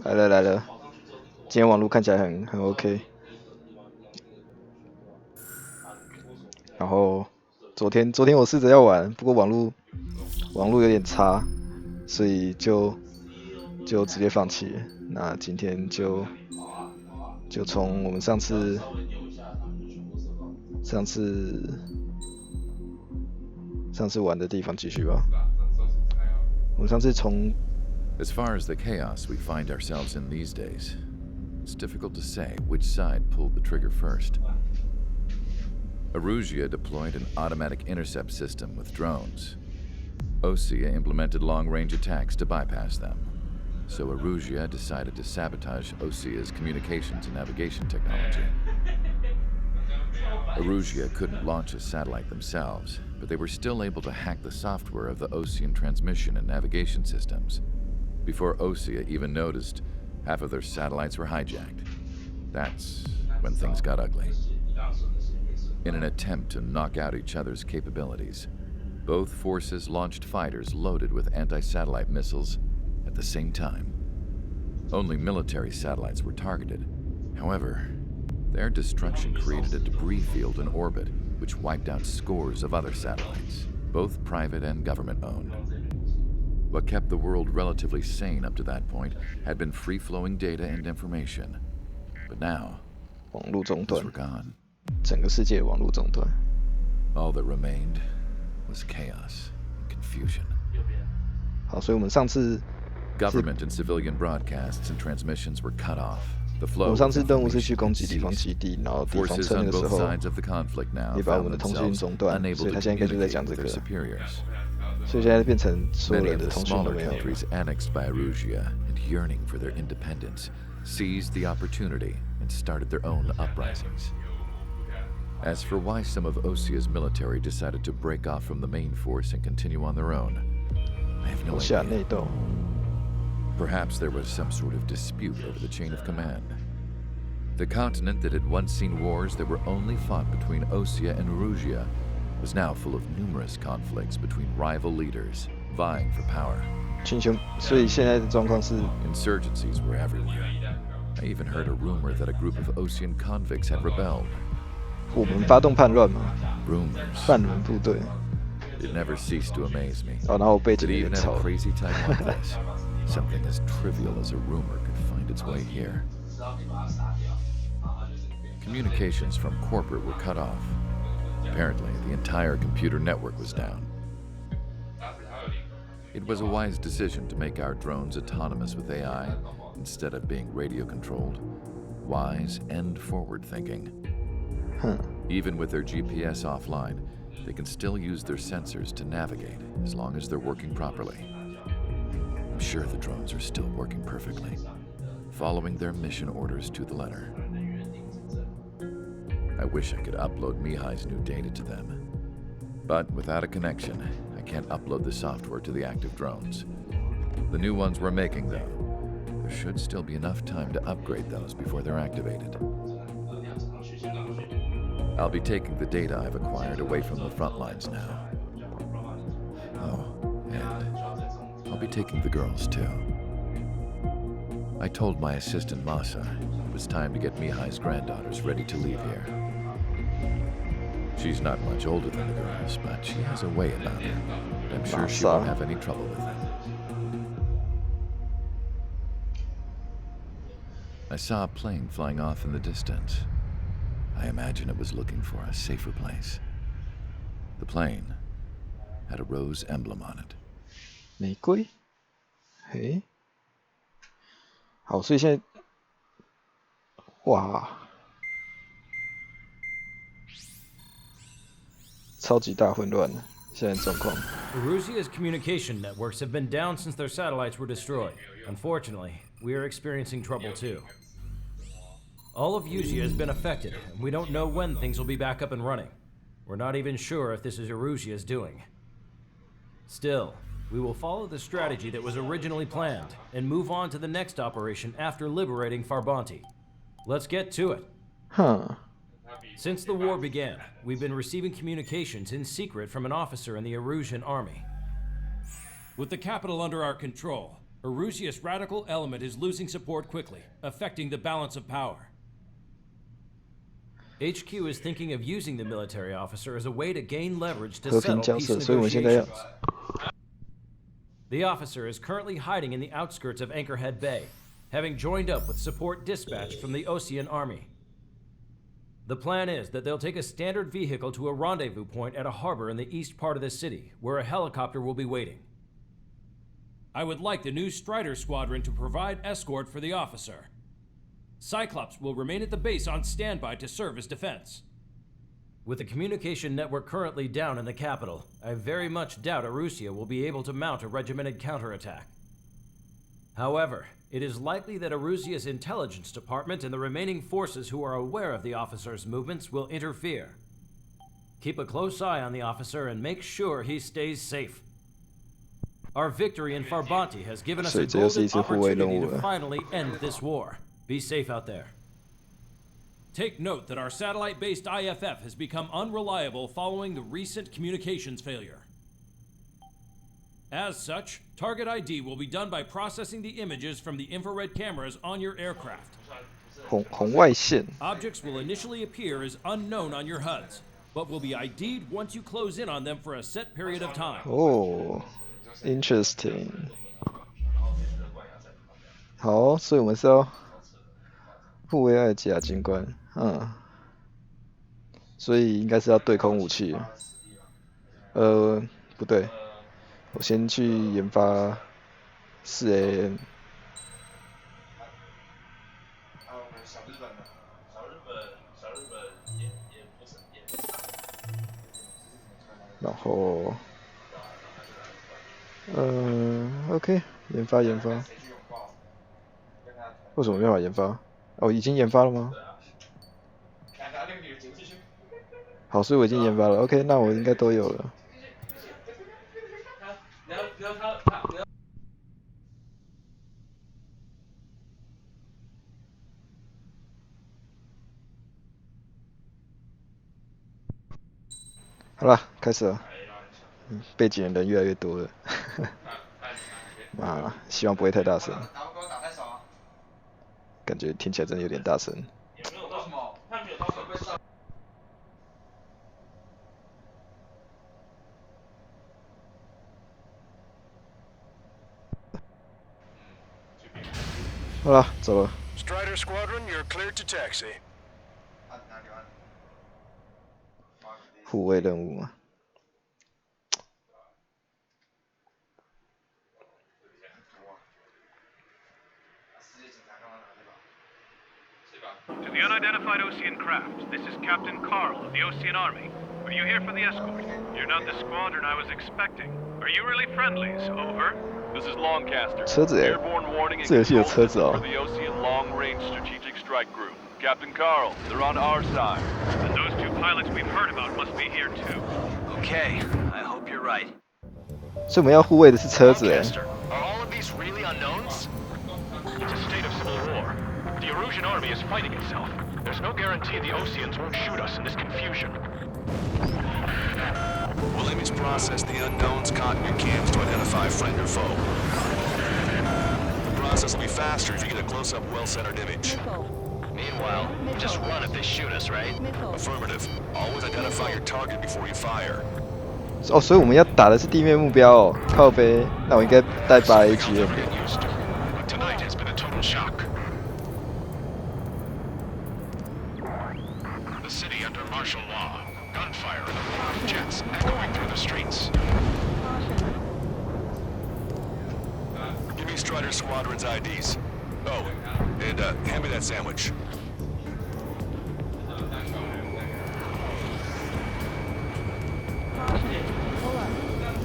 来了来了，今天网络看起来很 OK。然后昨天我试着要玩，不过网络有点差，所以就直接放弃了。那今天就从我们上次玩的地方继续吧。我们上次从 As far as the chaos we find ourselves in these days, it's difficult to say which side pulled the trigger first. Erusia deployed an automatic intercept system with drones. Osea implemented long-range attacks to bypass them. So Erusia decided to sabotage Osea's communications and navigation technology. Erusia couldn't launch a satellite themselves, but they were still able to hack the software of the Osean transmission and navigation systems. Before Osea even noticed, half of their satellites were hijacked. That's when things got ugly. In an attempt to knock out each other's capabilities, both forces launched fighters loaded with anti-satellite missiles at the same time. Only military satellites were targeted. However, their destruction created a debris field in orbit, which wiped out scores of other satellites, both private and government-owned. What kept the world relatively sane up to that point had been free-flowing data and information. But now, 网络中断 those were gone. 整个世界网络中断。All that remained was chaos and confusion. 好，所以我们上次 Government and civilian broadcasts and transmissions were cut off. The 我 flow 们 of 上次任务是去 information 攻击敌方 ceased. 基地，然后敌方 Forces 趁那 on 个时 both 候 sides of the conflict now 也把我 found 们的通讯 themselves 中断， unable 所以 to 他现在应该就在 communicate 讲这 with 个 their，superiors. 所以现在变成所有 Many 人 of 的 the 通讯都 smaller 没有了。 countries annexed by Erusia and yearning for their independence seized the opportunity and started their own uprisings. As for why some of Osea's military decided to break off from the main force and continue on their own, I have no 下 idea. 内斗， Perhaps there was some sort of dispute over the chain of command. The continent that had once seen wars that were only fought between Osea and Erusia was now full of numerous conflicts between rival leaders vying for power. 群雄，所以现在的状况是， Insurgencies were everywhere. I even heard a rumor that a group of Osean convicts had rebelled. 我们发动叛乱嘛， Rumors. 叛乱部队。 It never ceased to amaze me 哦，然后背景 that 有 even 点 at 吵 a。crazy time like this, something as trivial as a rumor could find its way here. Communications from corporate were cut off. Apparently, the entire computer network was down. It was a wise decision to make our drones autonomous with AI instead of being radio-controlled. Wise and forward-thinking. Even with their GPS offline, they can still use their sensors to navigate as long as they're working properly. I'm sure the drones are still working perfectly, following their mission orders to the letter. I wish I could upload Mihai's new data to them. But without a connection, I can't upload the software to the active drones. The new ones we're making, though, there should still be enough time to upgrade those before they're activated. I'll be taking the data I've acquired away from the front lines now. Oh, and I'll be taking the girls, too. I told my assistant Masa it was time to get Mihai's granddaughters ready to leave here. She's not much older than the girls, but she has a way about her. I'm sure she won't have any trouble with them. I saw a plane flying off in the distance. I imagine it was looking for a safer place. The plane had a rose emblem on it. 玫瑰，嘿，好，所以现在，哇，超级大混乱了，现在状况。 Erusia's communication networks have been down since their satellites were destroyed. Unfortunately, we are experiencing trouble too. All of Usia has been affected, and we don't know when things will be back up and running. We're not even sure if this is Erusia's doing. Still, we will follow the strategy that was originally planned and move on to the next operation after liberating Farbanti. Let's get to it. Huh. Since the war began, we've been receiving communications in secret from an officer in the Erusian army. With the capital under our control, Erusia's radical element is losing support quickly, affecting the balance of power. HQ is thinking of using the military officer as a way to gain leverage to settle peace negotiations. The officer is currently hiding in the outskirts of Anchorhead Bay, having joined up with support dispatched from the Osean Army. The plan is that they'll take a standard vehicle to a rendezvous point at a harbor in the east part of the city, where a helicopter will be waiting. I would like the new Strider Squadron to provide escort for the officer. Cyclops will remain at the base on standby to serve as defense. With the communication network currently down in the capital, I very much doubt Erusia will be able to mount a regimented counterattack. However, it is likely that Erusia's intelligence department and the remaining forces who are aware of the officer's movements will interfere. Keep a close eye on the officer and make sure he stays safe. Our victory in Farbanti has given us a golden opportunity to finally end this war. Be safe out there. Take note that our satellite-based IFF has become unreliable following the recent communications failure. As such, target ID will be done by processing the images from the infrared cameras on your aircraft. 红外线 Objects will initially appear as unknown on your HUDs, but will be ID'd once you close in on them for a set period of time. Oh, interesting. 好，所以我们是要护卫艾吉亚军官，所以应该是要对空武器。不对。我先去研发4AM，然后OK， 研发。为什么没办法研发？哦，已经研发了吗？好，所以我已经研发了。OK， 那我应该都有了。好了，开始了。背景的人越来越多了，啊，希望不会太大声。感觉听起来真的有点大声。好了，走了。Strider Squadron, you're cleared to taxi. 护卫任务嘛。To the unidentified Osean craft, this is Captain Carl of the Osean Army. Are you here for the escort? You're not the squadron I was expecting. Are you really friendlies? Over. This is Longcaster. 车子 Airborne warning and 这游戏有 control 车子哦。 for the Osean Long Range Strategic Strike Group. Captain Carl, they're on our side. And those two pilots we've heard about must be here too. Okay, I hope you're right. 所以我们要护卫的是车子 Longcaster, are all of these really unknowns? It's a state of civil war. The Erusian army is fighting itself. There's no guarantee the Oseans won't shoot us in this confusion. We'll image process the unknowns caught in your cams to identify friend or foe. The process will be faster if you get a close-up, well-centered image. Meanwhile, just run if they shoot us, right? Affirmative. Always identify your target before you fire. 哦，所以我们要打的是地面目标哦，靠背。那我应该带8AGM 的。 Tonight has been a total shock. The city under martial law. Gunfire and a roar of jets echoing through the streets. Give me Strider Squadron's IDs. Oh, and hand me that sandwich.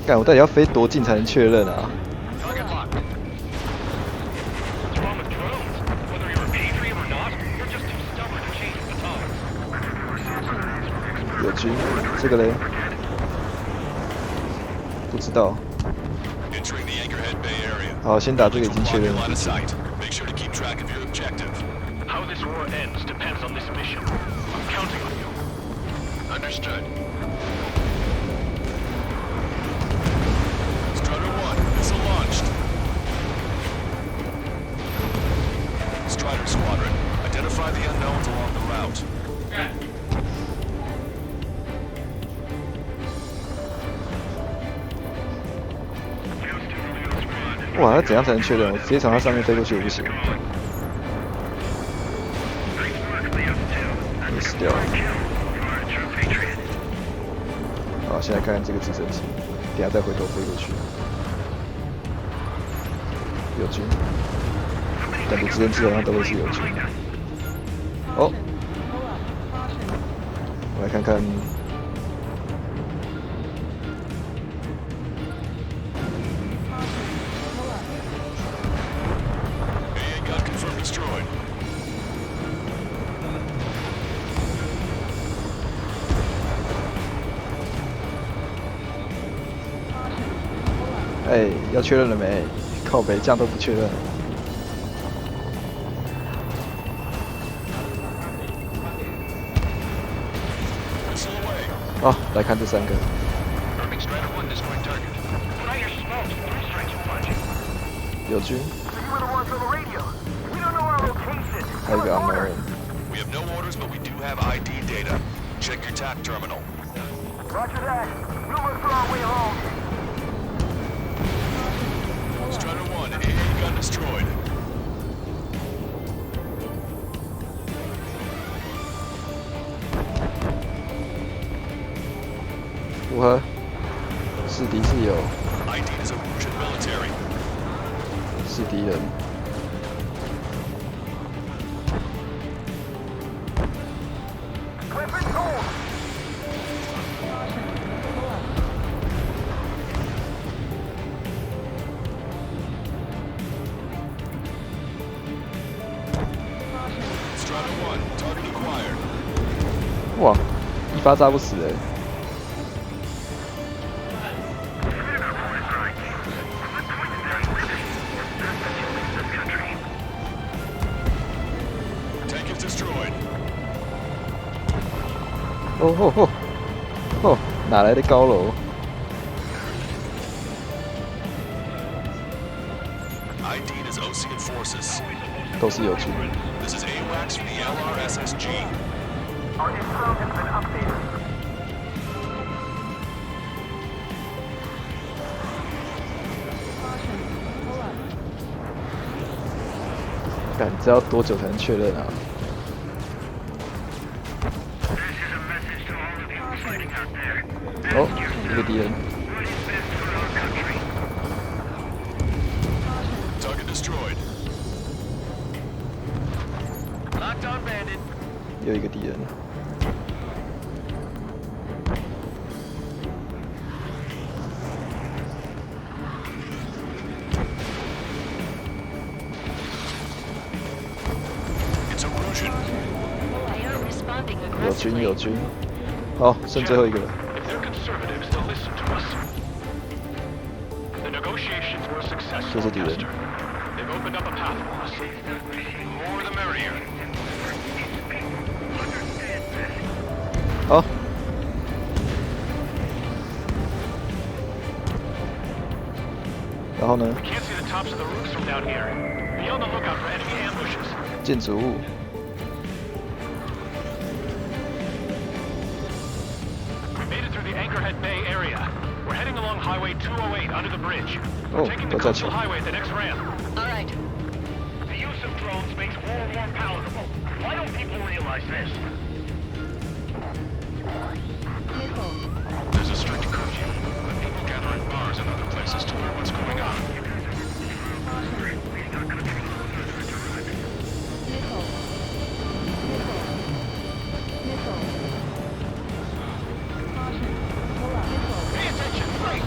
干，我到底要飞多近才能确认啊？ Target locked. What's wrong with drones? Whether you're a patriot or not, you're just too stubborn to change batons. 友军，这个嘞？不知道。 Entering the Anchorhead Bay area. 好，先打这个已经确认了。 Line of sight. Make sure to keep track of your objective. How this war ends depends on this mission. I'm counting on you. Understood. Strider 1, missile launched. squadron. Identify the unknowns along the route. 哇，那怎样才能确认？我直接从它上面飞过去也不行。你死掉了。好，现在看看这个直升机，等下再回头飞过去。友军，感觉直升机好像都会是友军。哦，我来看看。 哎，要确认了没？靠北，这样都不确认。哦，来看这3个。友军。还有一个 unknown。We have no orders, but we do have ID data. Check your TAC terminal. Roger that. We'll look for our way home. Strider 1, AA gun destroyed. 如何？是敌是友？ ID is a Russian military. 是敌人。Weapons hold. 哇，一发炸不死哎！ 哦吼吼，哦，哪来的高楼 ？ID'd as Ocean forces. 都是友军。 This is AWACS from the LRSSG. Our info has been updated. 干，这要多久才能确认啊？ 哦，一个敌人。又一个敌人。友军，友军。好，剩最后一个了。 这是敌人。好。然后呢？建筑物。 Highway 208 under the bridge. Oh, Taking the coastal highway at the next ramp. All right. The use of drones makes war more palatable. Why don't people realize this? There's a strict curfew, but people gather in bars and other places to learn what's going on. Pay attention, right?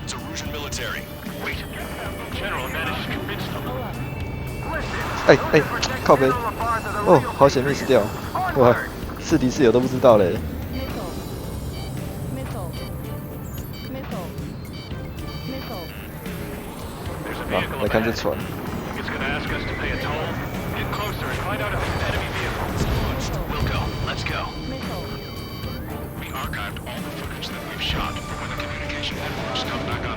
It's a Russian military. Wait, General managed to convince them. 哎哎，靠北！哦，好险 miss 掉！哇，是敌是友都不知道嘞。好，来看这船。 It's gonna ask us to pay a toll. Get closer and find out if it's an enemy vehicle. We'll go. Let's go. We archived all the footage that we've shot for when the communication networks come back up.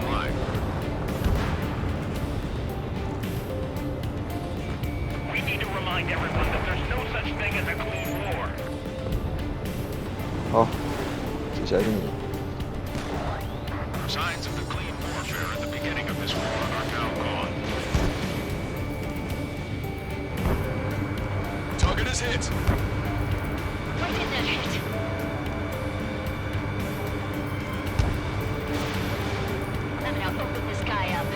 下来是你。 Signs of the clean warfare at the beginning of this war are now gone. Target is hit. Where did that hit? I'm gonna open this guy up.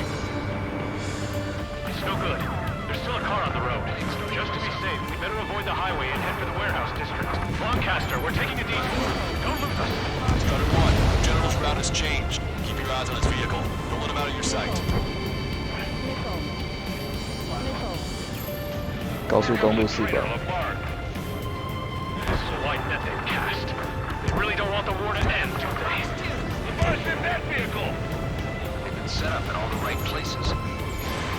It's no good. There's still a car on the road. Just to be safe, we better avoid the highway and head for the warehouse district. Lancaster, we're taking a detour. Don't lose us. Starter 1, General's route has changed. Keep your eyes on his vehicle. Don't let him out of your sight. 高速公路400。 This is a wide net they've cast. They really don't want the war to end, do they? Burst in that vehicle! They've been set up in all the right places.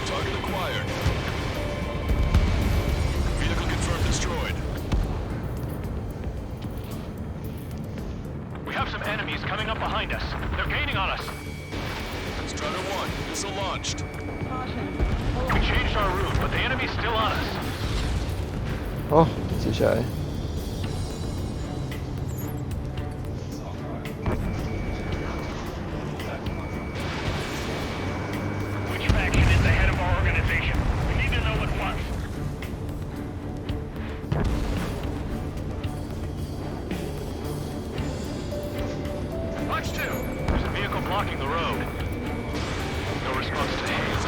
Target acquired. Vehicle confirmed destroyed. We have some enemies coming up behind us. They're gaining on us. Starter 1, missile launched. We changed our route, but the enemy's still on us. 好，接下来。 Which faction is the head of our organization? We need to know at once. Watch 2. There's a vehicle blocking the road. No response to haze.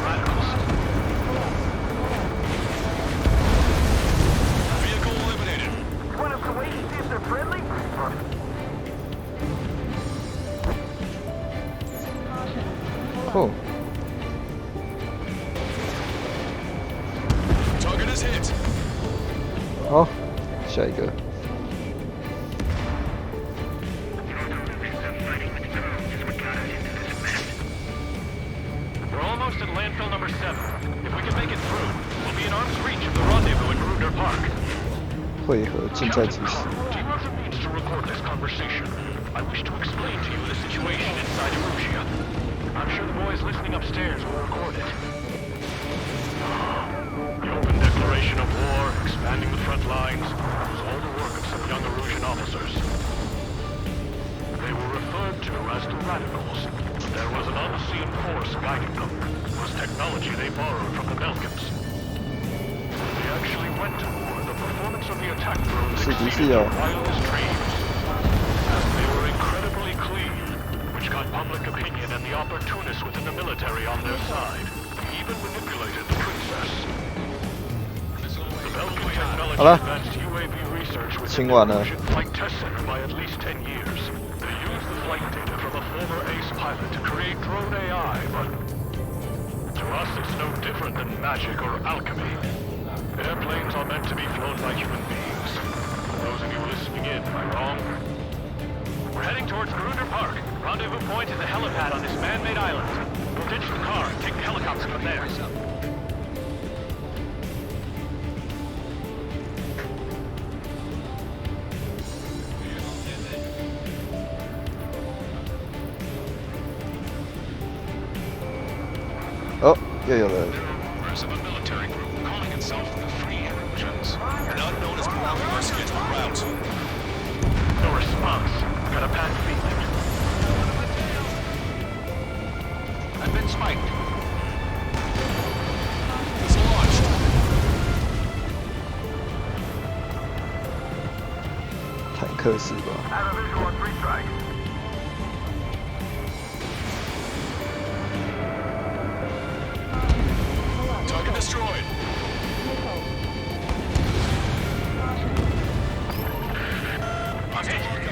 Radicals. Vehicle eliminated. You want us to wait and see if they're friendly?哦， Target is hit. 好，下一个。 We're almost at landfill number 7. If we can make it through, we'll be in arm's reach of the rendezvous in Gruner Park. 汇合近在咫尺。 Do you have the means to record this conversation? I wish to explain to you the situation inside Erusia. I'm sure the boys listening upstairs will record it. The open declaration of war, expanding the front lines, was all the work of some young Erusian officers. They were referred to as the Radicals, but there was an unseen force guiding them. It was technology they borrowed from the Belkans. When they actually went to war, the performance of the attack drones exceeded their wildest dreams. As they were incredibly clean, which got public opinion and the opportunists within the military on their side. They even manipulated the princess. The Belkan technology advanced UAV research within the Russian Flight Test Center by at least 10 years. They used the flight data from a former ace pilot to create drone AI, but to us it's no different than magic or alchemy. Airplanes are meant to be flown by human beings. For those of you listening in, am I wrong? We're heading towards Gruner Park. Rendezvous point is a helipad on this man-made island. We'll ditch the car and take the helicopter from there. Oh, 又有了。 Members of a military group calling itself the Free Erusians. An unknown is blocking our scheduled route. No response. Got a bad feeling. I've been spiked. It's launched. 坦克是吧？ Have a visual on 3 strike. Target destroyed.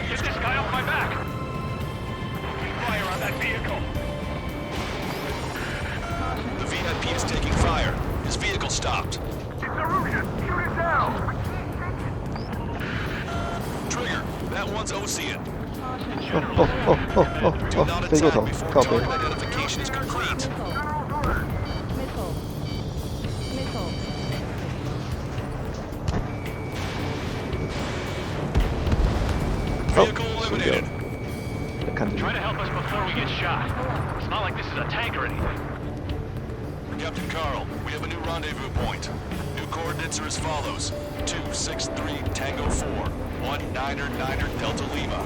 Get this guy off my back! Fire on that vehicle! The VIP is taking fire. His vehicle stopped. It's Erusian. Shoot it down. Trigger, that one's Ocean. 哦哦哦哦哦 Do 哦， not 飞过 attack 头， before 靠背。 target identification is complete. General's orders. Vehicle 输掉了 eliminated.。来看这 Try to 边， help us before we get shot. It's not like this is a tank or anything. Captain Carl, we have a new rendezvous point. New coordinates are as follows. 263 Tango 4, 1 Niner Niner Delta Lima.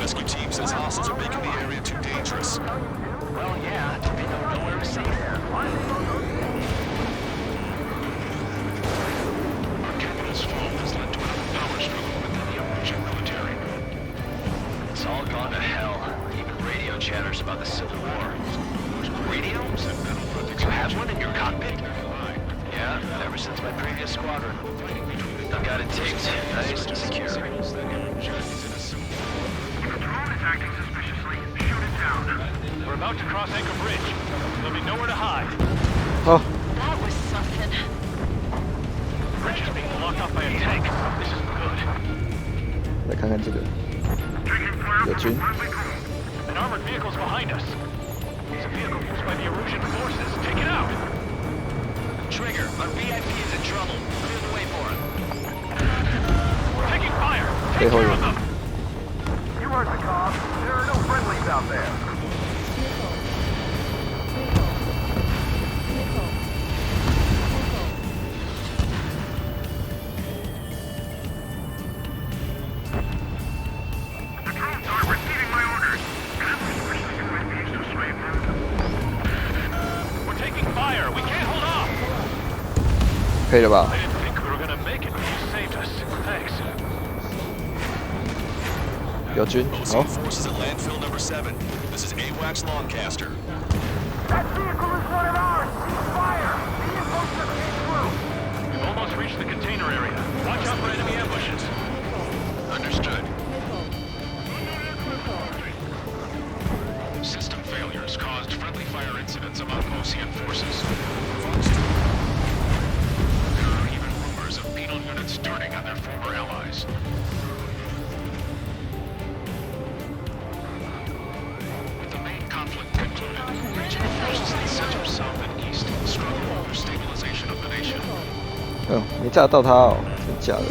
Rescue team says hostiles are making the area too dangerous. Well, yeah, they don't know where to see there. Our capital's fall has led to another power struggle within the Russian military. It's all gone to hell. Even radio chatters about the Civil War. Radio? You have one in your cockpit? Yeah, ever since my previous squadron. I've got it taped, nice and secure. If a drone is acting suspiciously, shoot it down. We're about to cross Anchor Bridge. There'll be nowhere to hide. Oh, That was something. The bridge is being blocked off by a tank. This isn't good. 来看看这个，有军， An armored vehicle's behind us. It's a vehicle used by the Erusian forces. Take it out. Trigger, our VIP is in trouble. Clear the way for him. We're taking fire. 背 Take 后 care 有 of them. You heard the call. There are no friendlies out there. The drones are receiving my orders. We're taking fire. We can't hold off. 可以了吧 I？ didn't think we were gonna make it, but you saved us. Thanks. 有军， OC 好， forces at landfill number 7. This is AWACS Lancaster. That vehicle is one of ours. Fire! The info just came through. We've almost reached the container area. Watch out for enemy ambushes. Understood. System failures caused friendly fire incidents among Ocean forces. There are even rumors of penal units turning on their former allies. With the main conflict concluded, regional forces in the center, south, and east struggle over stabilization of the nation. 嗯，没炸到他哦，真假的？ The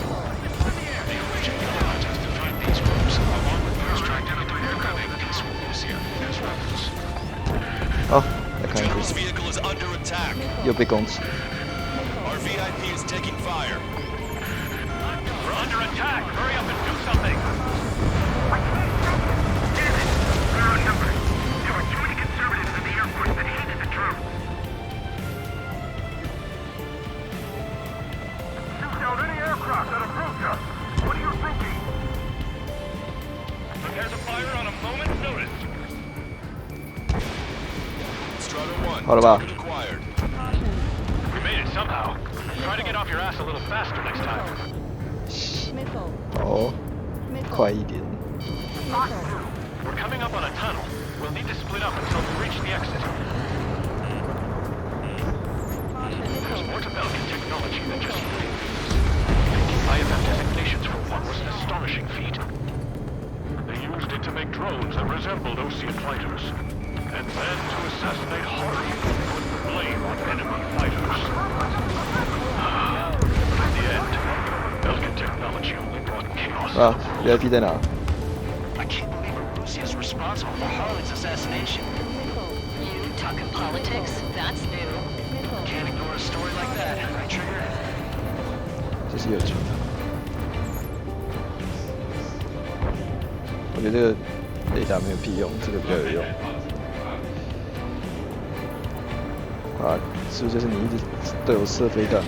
Erusian allies has defined these groups, along with those tracked into becoming peaceful Ocean as rebels. 好，来看 General's 这个， vehicle is under attack. 又被攻击， Our VIP is taking fire. We're under attack! Hurry up and do something! Damn it! We're outnumbered. There were too many conservatives in the Air Force that hated the drones. Shoot down any aircraft that approach us. What are you thinking? There's a fire on a moment's notice. Strider 1. 好了吧？ Target acquired. We made it somehow. Try to get off your ass a little faster next time. 哦，快一点， We're coming up on a tunnel. We'll need to split up until we reach the exit. There's more to Belgian technology than just fleets. IFF designations for one was an astonishing feat. They used it to make drones that resembled Ocean fighters. And then to assassinate horror, put the blame on enemy fighters. In the end, Belgian technology only brought chaos. 啊 ，VIP 在哪？ I can't believe Russia is responsible for Harlan's assassination. You talking politics? That's new. Can't ignore a story like that, right, Trigger? 这是有军。我觉得这个雷达没有屁用，这个比较有用。啊，是不是就是你一直对我射飞弹？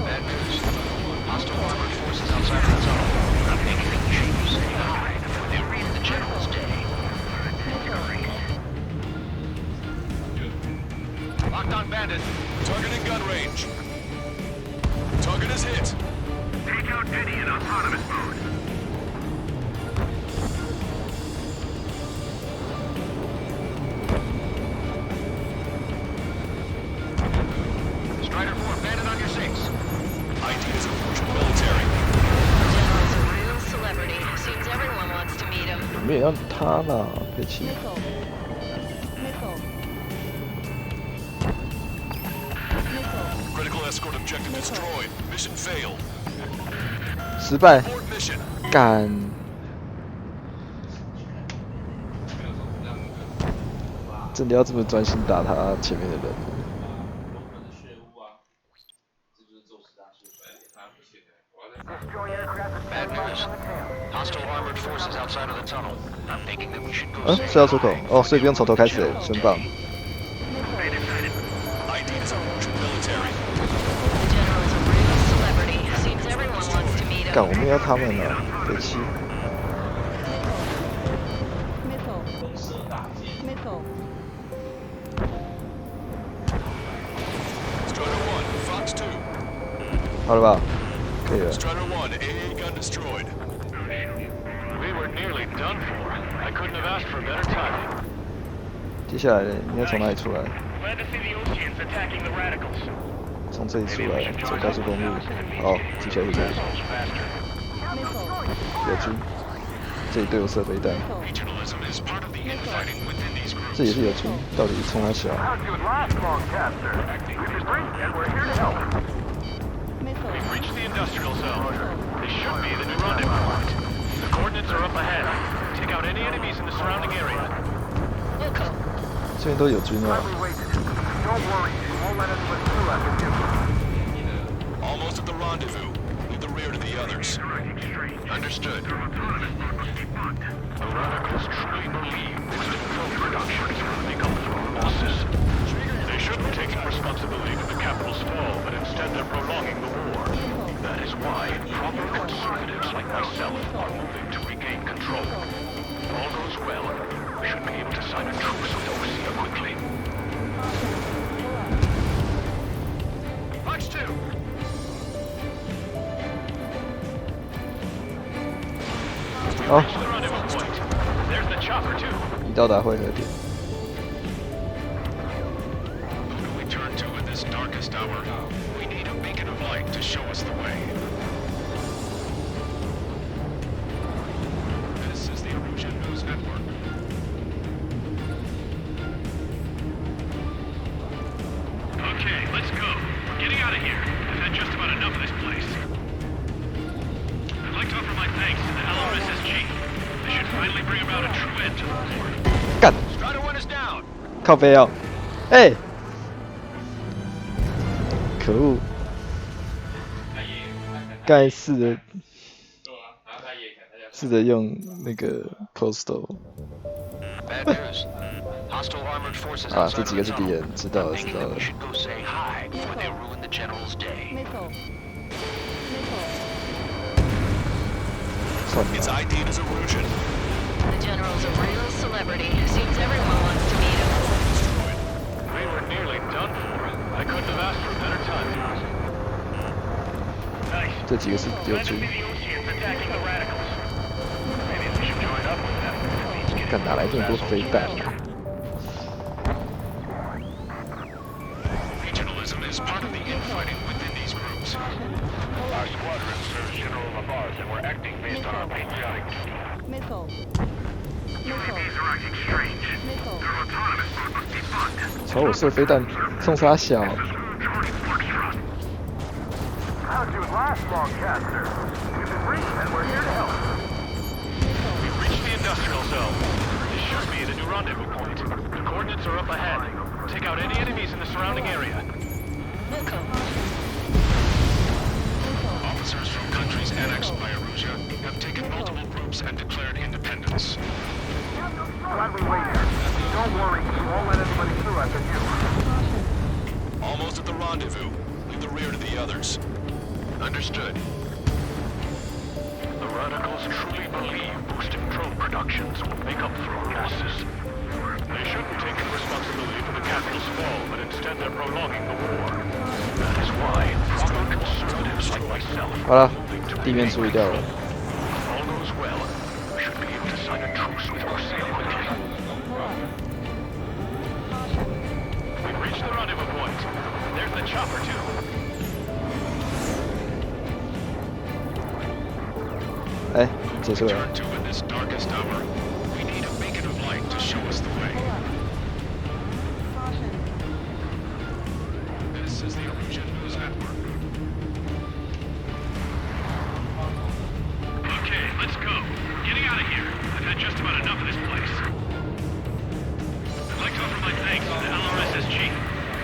Bad news. Hostile armored forces outside the zone. Not making any changes. Hide. They were in the general's day. Locked on bandit. Target in gun range. Target is hit. Take out Diddy in autonomous mode. Strider 4, bandit on your 6. ID is a Russian military. General's a real celebrity. Seems everyone wants to meet him. 没有让他啦，别气。 Critical escort objective destroyed. Mission failed. 失败， Abort mission. 干。真的要这么专心打他前面的人？ Bad news. Hostile armored forces outside of the tunnel. I'm thinking that we should go. 是要出口哦，所以不用从头开始，真棒。 干，我们要他们了，北七。好了吧？可以了。接下来你要从哪里出来？从这里出来，走高速公路。好，接下来是这里。有军，这里对我射飞弹。这也是有军，到底冲哪起来？ We've reached the industrial zone. This should be the new rendezvous point. The coordinates are up ahead. Take out any enemies in the surrounding area. 这边都有军了。 Almost at the rendezvous. Leave the rear to the others. Understood. The radicals truly believe this film production is going to make up for our losses. They shouldn't be taking responsibility for the capital's fall, but instead they're prolonging the war. That is why proper conservatives like myself are moving to regain control. If all goes well, we should be able to sign a truce with Osea quickly. Punch 2! 好， There's the chopper too. 已到达汇合点。 Darkest hour. We need a beacon of light to show us the way. This is the Erosion News Network. Okay, let's go. We're getting out of here. I've had just about enough of this place. I'd like to offer my thanks to the LRSSG. They should finally bring about a true end to the war. 干！ Strider 1 is down. 靠背哦，哎！ 可恶！该试着用那个 postal。啊，这几个是敌人，知道了，知道了。算了。 Its ID is Erosion. The general's a real celebrity. Seems everyone wants to meet him. We were nearly done for. I couldn't have asked for better timing. Nice. 这几个是有军。干哪来这么多飞弹啊？ Regionalism is part of the infighting within these groups. Our squadron serves General Labarge, and we're acting based on our patriotic duty. Missile. UAVs are acting strange. Their autonomous mode must be bugged. 朝我射飞弹，冲啥小？ How'd you last, Longcaster? You've been briefed and we're here to help. We've reached the industrial zone. This should be the new rendezvous point. The coordinates are up ahead. Take out any enemies in the surrounding area. Officers from countries annexed by Erosia have taken multiple groups and declared independence. Glad we waited. Don't worry, we won't let anybody through after you. Almost at the rendezvous. Leave the rear to the others. Understood. The radicals truly believe boosting drone productions will make up for our losses. They shouldn't take responsibility for the capital's fall, but instead they're prolonging the war. That is why proper conservatives like myself 好了 are moving to 地面处理掉了。 If all goes well, we should be able to sign a truce with Osea quickly. We've reached the rendezvous point. There's the chopper too. 哎，结束了。 Turn to in this darkest hour. We need a beacon of light to show us the way. This is the Erosion News Network. Okay, let's go. Getting out of here. I've had just about enough of this place. I'd like to offer my thanks to the LRSSG.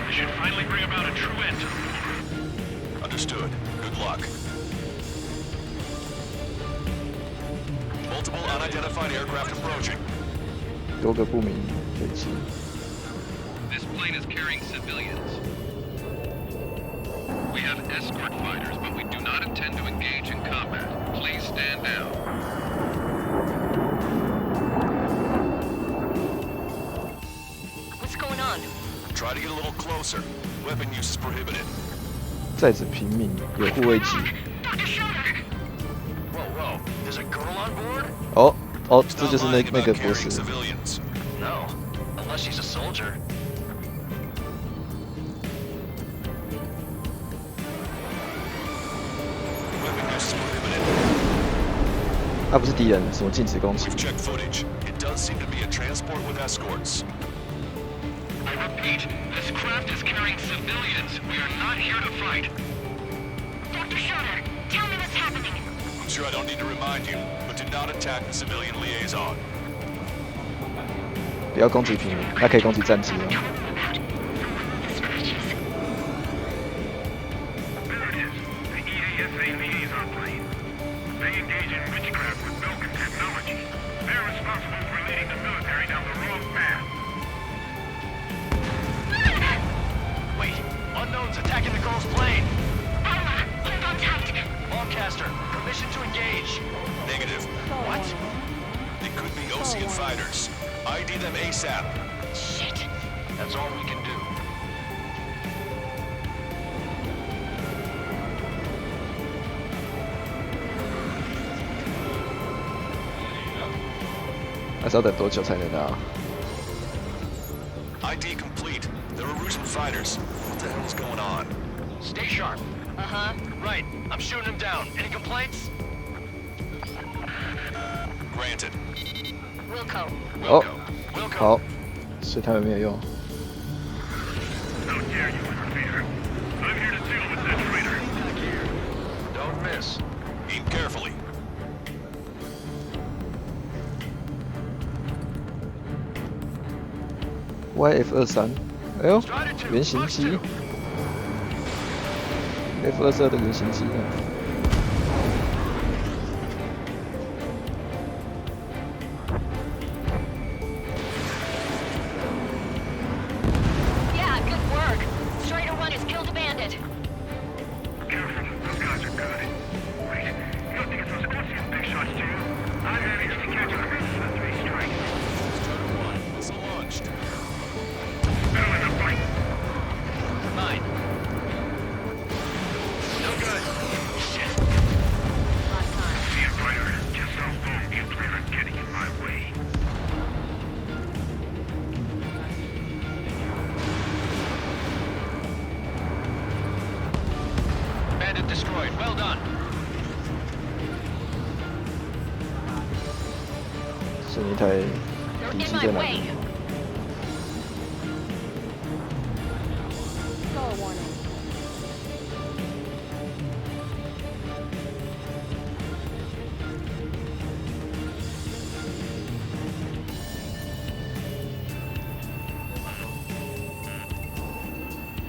They should finally bring about a true end to the war. Understood. Good luck. Multiple unidentified aircraft approaching. 多个不明飞机。 This plane is carrying civilians. We have escort fighters, but we do not intend to engage in combat. Please stand down. What's going on? Try to get a little closer. Weapon use is prohibited. 载着平民，有护卫机。 Whoa, whoa. There's a girl on board? 哦，这 Not 就是 lying 那 about 个博 carrying 士。 civilians. No. Unless she's a soldier. Weapon use is prohibited. 他不是敌人，什么禁止攻击？ We've checked footage. It does seem to be a transport with escorts. I repeat, this craft is carrying civilians. We are not here to fight. Dr. Schroeder, tell me what's happening. I'm sure I don't need to remind you, but do not attack the civilian liaison. 不要攻击平民，他可以攻击战机吗？ There it is, the EASA liaison plane. They engage in witchcraft with Belkin technology. They're responsible for leading the military down the wrong path. Wait, unknowns attacking the girl's plane. Alma, hold on tight. Lancaster, permission to engage. Negative. What? They could be Ocean fighters. ID them ASAP. Shit. That's all we can do. 还是要等多久才能拿？ ID complete. They're Erusian fighters. What the hell is going on? Stay sharp. Uh-huh. Right, I'm shooting him down. Any complaints? Granted. Wilco. 哦， Wilco. 好，所以他们没有用。 How dare you interfere? I'm here to deal with that traitor. Don't miss. Aim carefully. YF23，哎呦，原型机，F22的原型机呢？ Yeah, good work. Strider 1 has killed a bandit. Careful, those guys are good. Wait, you don't think it's those Ocean big shots, do you? I managed to catch a miss on 3 strikes. Missile launched. Better in the fight. 9. No good. Shit. See you, fighter. Just how long do you plan on getting in my way? Bandit destroyed. Well done. 是一台 They're 敌 in 机在 my 哪 way. 里？ Go warning.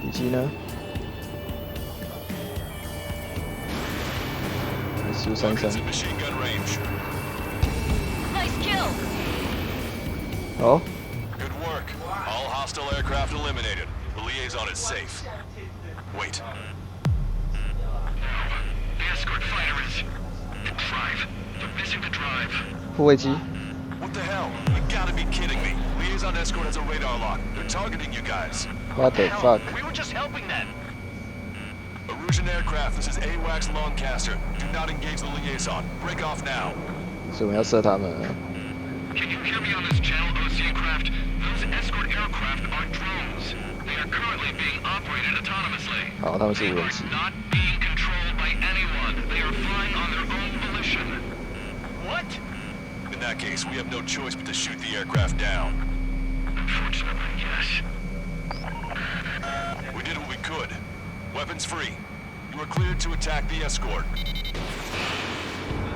敌机呢 ？SU33 It's in machine gun range. Nice kill. 好， Good work. All hostile aircraft eliminated. The liaison is safe. Wait. The escort fighter is... The drive. They're missing the drive. 护卫机， What the hell? You gotta be kidding me. Liaison escort has a radar lock. They're targeting you guys. What the Hell, fuck？ we were just helping them. Erusian aircraft, this is AWACS Lancaster. Do not engage the liaison. Break off now. 所以我们要射他们。 Can you hear me on this channel, Ocean craft? Those escort aircraft are drones. They are currently being operated autonomously. 好，他们是 They 无人 are 机。 not being controlled by anyone. They are flying on their own volition. What? In that case, we have no choice but to shoot the aircraft down. Unfortunately, yes. We did what we could. Weapons free. You are cleared to attack the escort.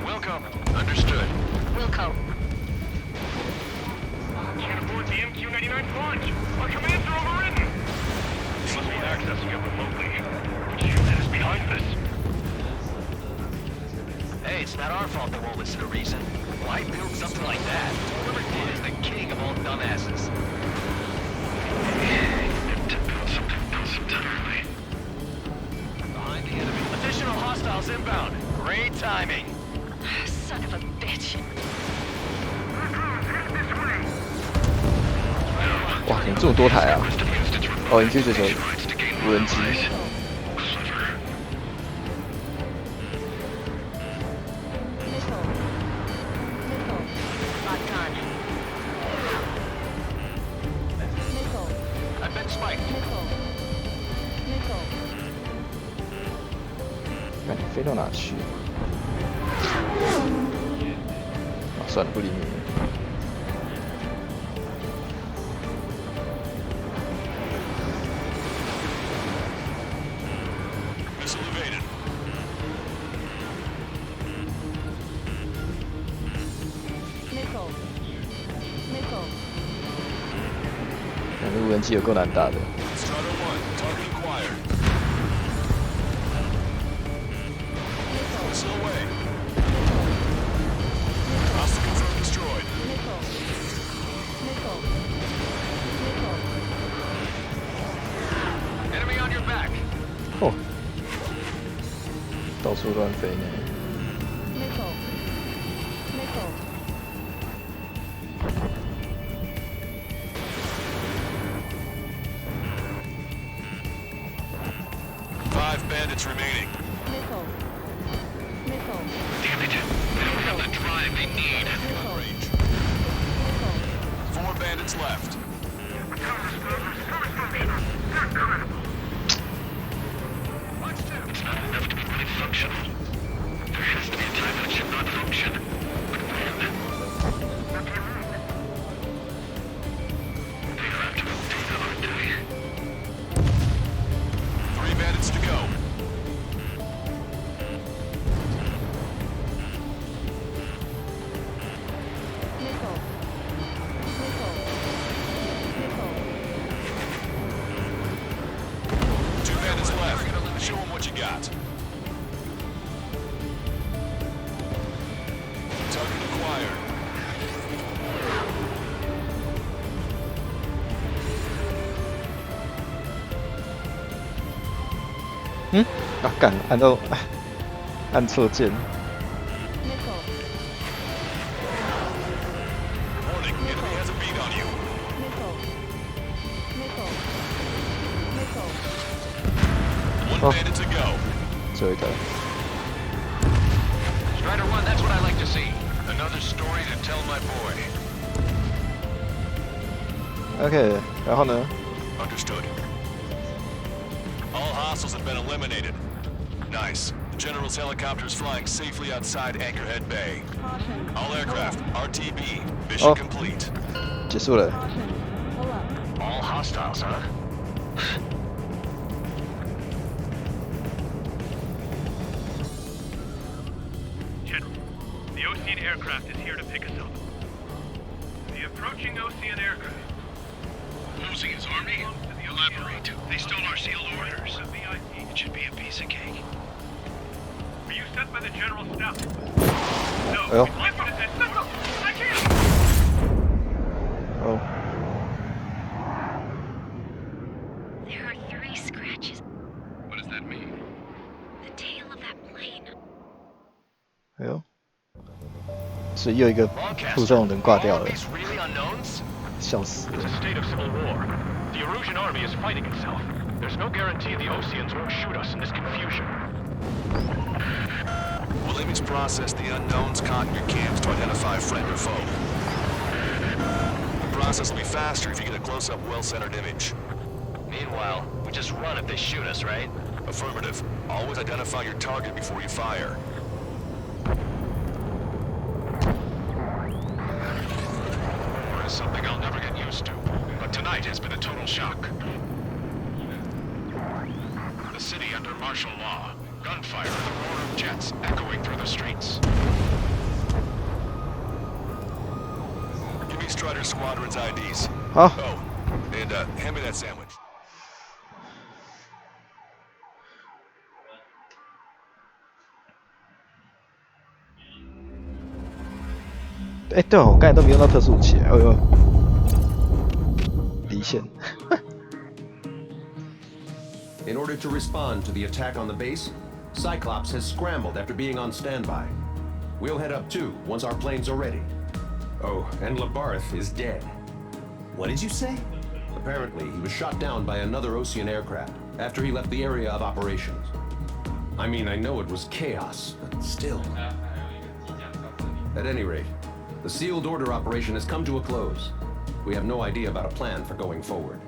Welcome. Understood. Wilco. Can't aboard the MQ-99 launch. Our commands are overridden. They must be accessing it remotely. Shit, that is behind us. Hey, it's not our fault they won't listen to reason. Why build something like that? Whoever did is the king of all dumbasses. Behind the enemy. Additional hostiles inbound. Great timing. Son of a bitch. 哇，怎么这么多台啊？哦，你去追求无人机。看你飞到哪去？啊，算了，不理你。 感觉无人机有够难打的。哦，到处乱飞呢。 5 bandits remaining. Damn it. They don't have the drive they need. Range. 4 bandits left. It's not enough to be quite functional. There has to be a time when it should not function. But when? They're after the data, aren't they? 3 bandits to go. Two bandits left. Show them what you got. Target acquired. 嗯，啊，干，按错键。 Warning, enemy has a beat on you. One bandit to go. 最后一台。 Strider 1, that's what I like to see. Another story to tell my boy. OK， 然后呢？ Understood. All hostiles have been eliminated. Nice. The General's helicopter is flying safely outside Anchorhead Bay. All aircraft, RTB, mission complete. 结束了。 All hostiles, huh? General, the Ocean aircraft is here to pick us up. The approaching Ocean aircraft. Losing his army? Elaborate. They stole our sealed orders. It should be a piece of cake. Were you sent by the General staff? No. Well. I can't! Oh. There are 3 scratches. What does that mean? The tail of that plane. 哎呦，所以又一个陆上人挂掉了， These really unknowns? 笑死了 It's a state of civil war. The Erusian army is fighting itself. There's no guarantee the Oceans won't shoot us in this confusion. We'll image process the unknowns caught in your cams to identify friend or foe. The process will be faster if you get a close-up, well-centered image. Meanwhile, we just run if they shoot us, right? Affirmative. Always identify your target before you fire. It's something I'll never get used to. But tonight has been a total shock. The city under martial law. Gunfire and the roar of jets echoing through the streets. Give me Strider Squadron's IDs. Huh? Oh, and hand me that sandwich. 哎，对哦，我刚才都没用到特殊武器，哎呦，离线。In order to respond to the attack on the base, Cyclops has scrambled after being on standby. We'll head up too once our planes are ready. Oh, and Labarth is dead. What did you say? Apparently, he was shot down by another Ocean aircraft after he left the area of operations. I mean, I know it was chaos, but still. At any rate, the sealed order operation has come to a close. We have no idea about a plan for going forward.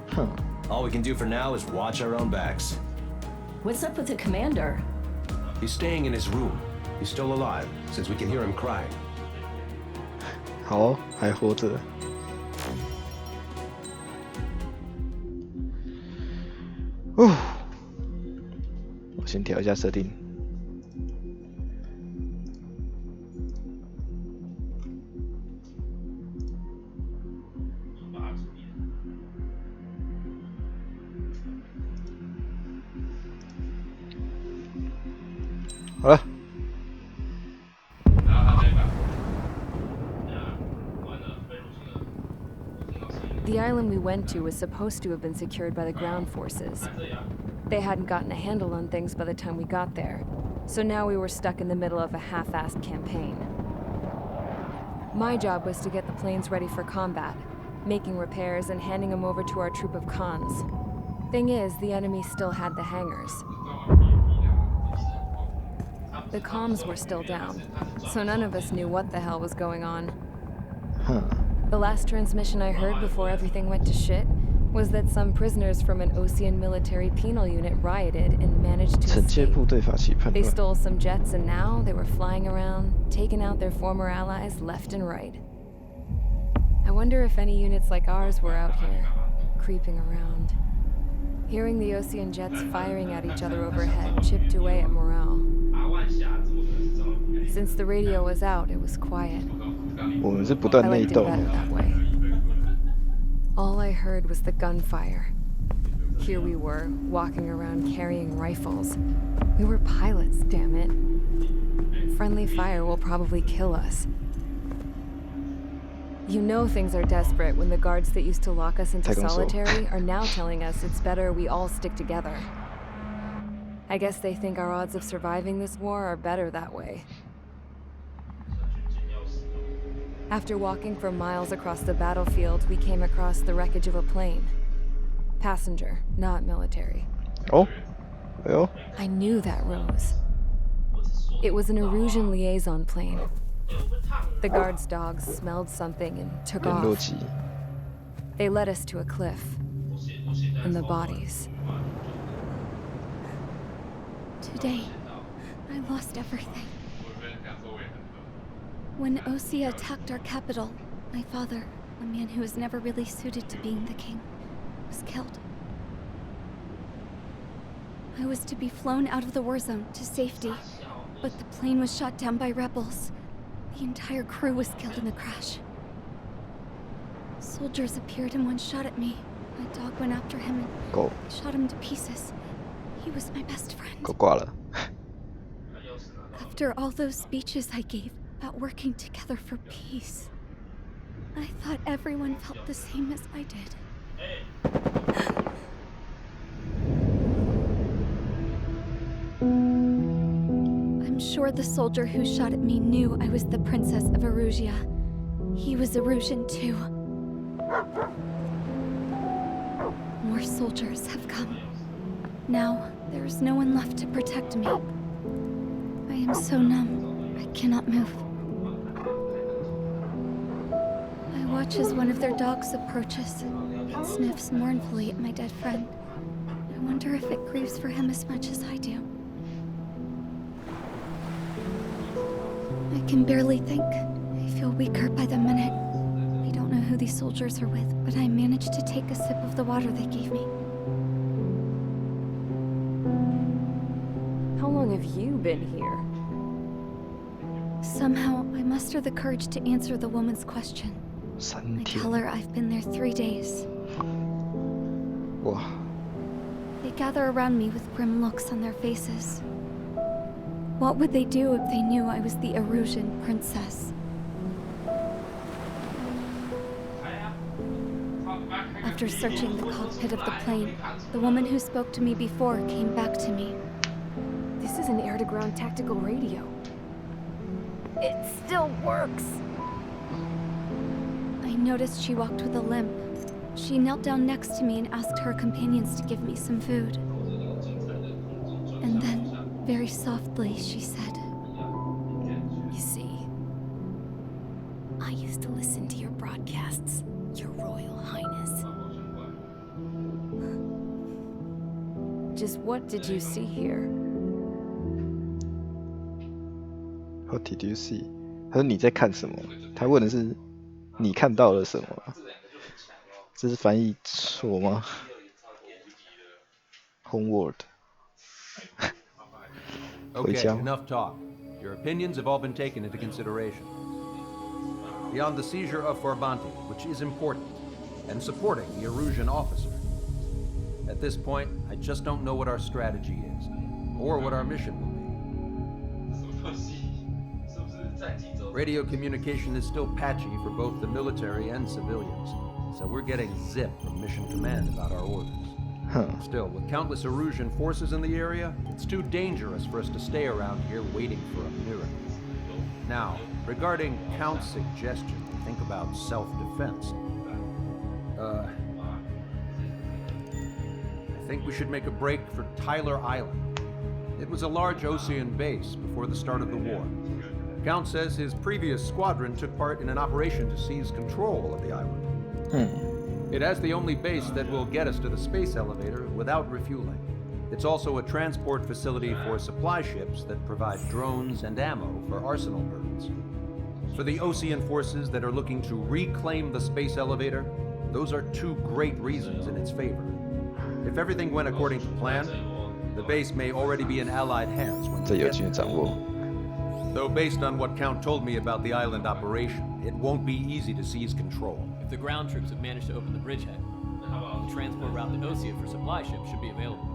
All we can do for now is watch our own backs. What's up with the commander? He's staying in his room. He's still alive, since we can hear him crying. 好，还活着。哦，我先调一下设定。好了。The island we went to was supposed to have been secured by the ground forces. They hadn't gotten a handle on things by the time we got there, so now we were stuck in the middle of a half-assed campaign. My job was to get the planes ready for combat, making repairs and handing them over to our troop of cons. Thing is, the enemy still had the hangars. The comms were still down, so none of us knew what the hell was going on. The last transmission I heard before everything went to shit was that some prisoners from an Ocean military penal unit rioted and managed to escape. They stole some jets and now they were flying around, taking out their former allies left and right. I wonder if any units like ours were out here, creeping around. Hearing the Ocean jets firing at each other overhead chipped away at morale. Since the radio was out, it was quiet. I liked it better that way. All I heard was the gunfire. Here we were, walking around carrying rifles. We were pilots, damn it. Friendly fire will probably kill us. You know things are desperate when the guards that used to lock us into solitary are now telling us it's better we all stick together. I guess they think our odds of surviving this war are better that way. After walking for miles across the battlefield, we came across the wreckage of a plane. Passenger, not military. Oh? Oh? I knew that rose. It was an Erusian liaison plane. The guard's dogs smelled something and took off. They led us to a cliff. And the bodies. Today, I lost everything. When Osea attacked our capital, my father, a man who was never really suited to being the king, was killed. I was to be flown out of the war zone to safety, but the plane was shot down by rebels. The entire crew was killed in the crash. Soldiers appeared and one shot at me. My dog went after him and shot him to pieces. He was my best friend. After all those speeches I gave about working together for peace, I thought everyone felt the same as I did. I'm sure the soldier who shot at me knew I was the princess of Erusia. He was Erusian too. More soldiers have come. Now, there's no one left to protect me. I am so numb, I cannot move. I watch as one of their dogs approaches. It sniffs mournfully at my dead friend. I wonder if it grieves for him as much as I do. I can barely think. I feel weaker by the minute. I don't know who these soldiers are with, but I managed to take a sip of the water they gave me. How long have you been here? Somehow, I muster the courage to answer the woman's question. I tell her I've been there 3 days. They gather around me with grim looks on their faces. What would they do if they knew I was the Erusian princess? After searching the cockpit of the plane, the woman who spoke to me before came back to me. This is an air-to-ground tactical radio. It still works. I noticed she walked with a limp. She knelt down next to me and asked her companions to give me some food. And then, very softly, she said, "You see, I used to listen to your broadcasts, Your Royal Highness." Just what did you see here? What did you see? 他说你在看什么？他问的是你看到了什么？这是翻译错吗 ？Homeworld 回 Okay, 家。 enough talk. Your opinions have all been taken into consideration. Beyond the seizure of Farbanti, which is important, and supporting the Erusian officer. At this point, I just don't know what our strategy is, or what our mission will be. Radio communication is still patchy for both the military and civilians, so we're getting zip from Mission Command about our orders. Still, with countless Erusian forces in the area, it's too dangerous for us to stay around here waiting for a miracle. Now, regarding Count's suggestion to think about self-defense, I think we should make a break for Tyler Island. It was a large Osean base before the start of the war. Count says his previous squadron took part in an operation to seize control of the island. It has the only base that will get us to the space elevator without refueling. It's also a transport facility for supply ships that provide drones and ammo for arsenal birds. For the Osean forces that are looking to reclaim the space elevator, those are two great reasons in its favor. If everything went according to plan, the base may already be in Allied hands when we get there. Though based on what Count told me about the island operation, it won't be easy to seize control. If the ground troops have managed to open the bridgehead, the transport route to Osea for supply ships should be available.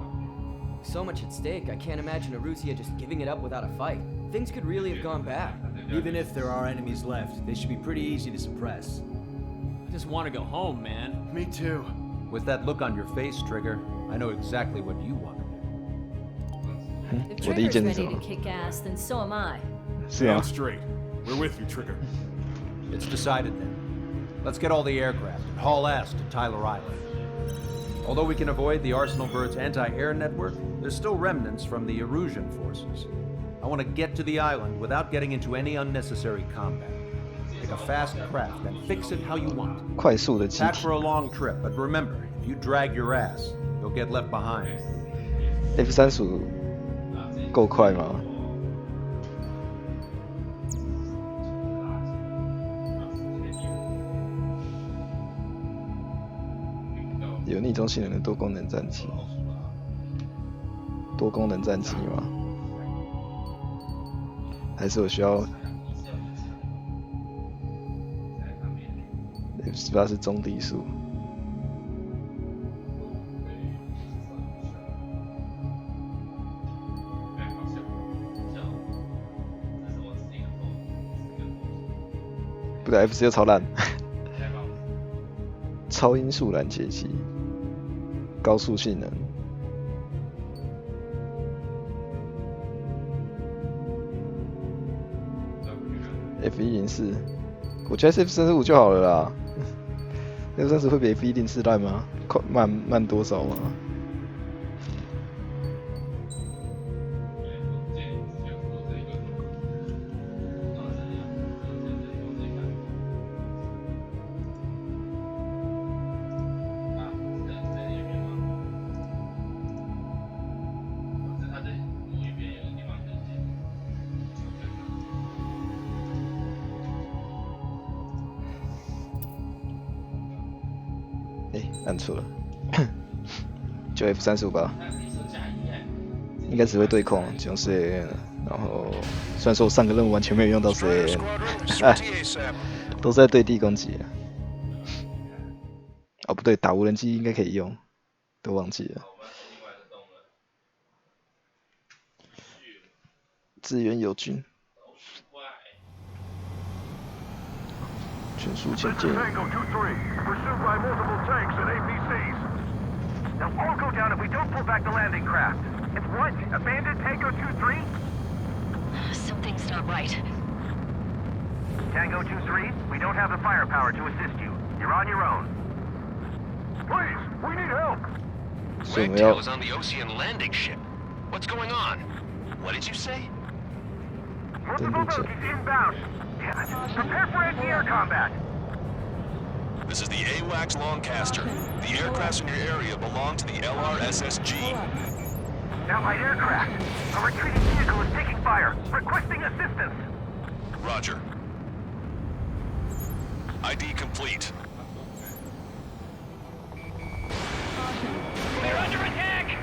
So much at stake, I can't imagine Erusia just giving it up without a fight. Things could really have gone bad. Even if there are enemies left, they should be pretty easy to suppress. I just want to go home, man. Me too. With that look on your face, Trigger, I know exactly what you want to do. If Trigger's ready to kick ass, then so am I. Stand straight. We're with you, Trigger. It's decided then. Let's get all the aircraft and haul ass to Tyler Island. Although we can avoid the Arsenal Bird's anti-air network, there's still remnants from the Erusian forces. I want to get to the island without getting into any unnecessary combat. Pick a fast craft and fix it how you want. 快速的机 Pack 体 for a long trip, but remember, if you drag your ass, you'll get left behind. F-35够快吗？有逆中性能的多功能战机，多功能战机吗？还是我需要 F-18是中低速？不对 ，F-16超烂，超音速拦截机。高速性能，F-104，我觉得是 F-35就好了啦。F-30会比 F-104烂吗？快慢多少吗？按错了，就 F-35吧，应该只会对空，只用 CAN 了。然后虽然说我上个任务完全没有用到 CAN， 都是在对地攻击。哦，不对，打无人机应该可以用，都忘记了。支援友军，全速前进。 Tango 2-3, pursued by multiple tanks and APCs. They'll all go down if we don't pull back the landing craft. It's what? Abandoned Tango 2-3? Something's not right. Tango 2-3, we don't have the firepower to assist you. You're on your own. Please, we need help. Wagtail is on the Ocean landing ship. What's going on? What did you say? Multiple boats inbound. Damn it. Prepare for anti-air combat. This is the AWACS Longcaster. The aircrafts in your area belong to the LRSSG. Allied aircraft. A retreating vehicle is taking fire. Requesting assistance. Roger. ID complete. They're under attack!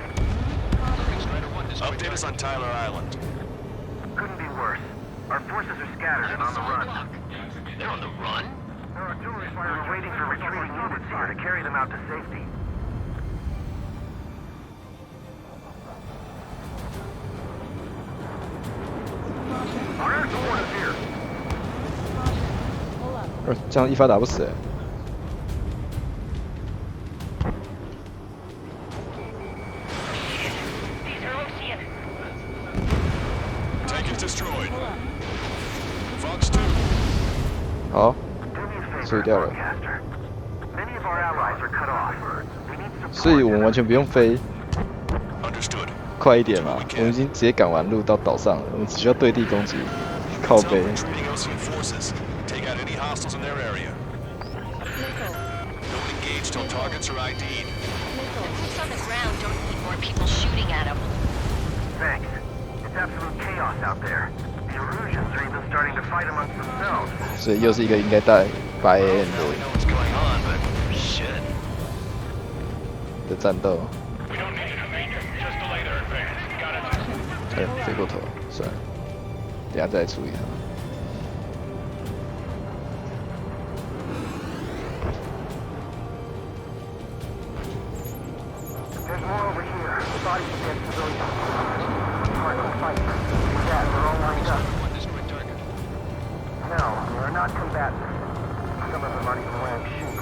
Update us on Tyler Island. Couldn't be worse. Our forces are scattered and on the run. They're on the run? Our artillery fire is waiting for retreating units here to carry them out to safety. Our air support is here. 这样一发打不死哎。 Tank is destroyed. Fox 2. 好，碎掉了。 Many of our allies are cut off. We need support. 所以我们完全不用飞， Understood. 快一点嘛！我们已经直接赶完路到岛上了，我们只需要对地攻击，靠背。 Retreating Ocean forces. Take out any hostiles in their area. Don't engage till targets are ID'd. Boots on the ground don't need more people shooting at them. Thanks. It's absolute chaos out there. The Erusians are even starting to fight amongst themselves. 所以又是一个应该带白 AM 的战斗。哎，飞过头，算了，等下再处理它。 There's more over here. The bodies of dead civilians. Hardcore fight. Yeah, they're all lined up. No, they're not combatants. Some of them aren't even wearing shoes.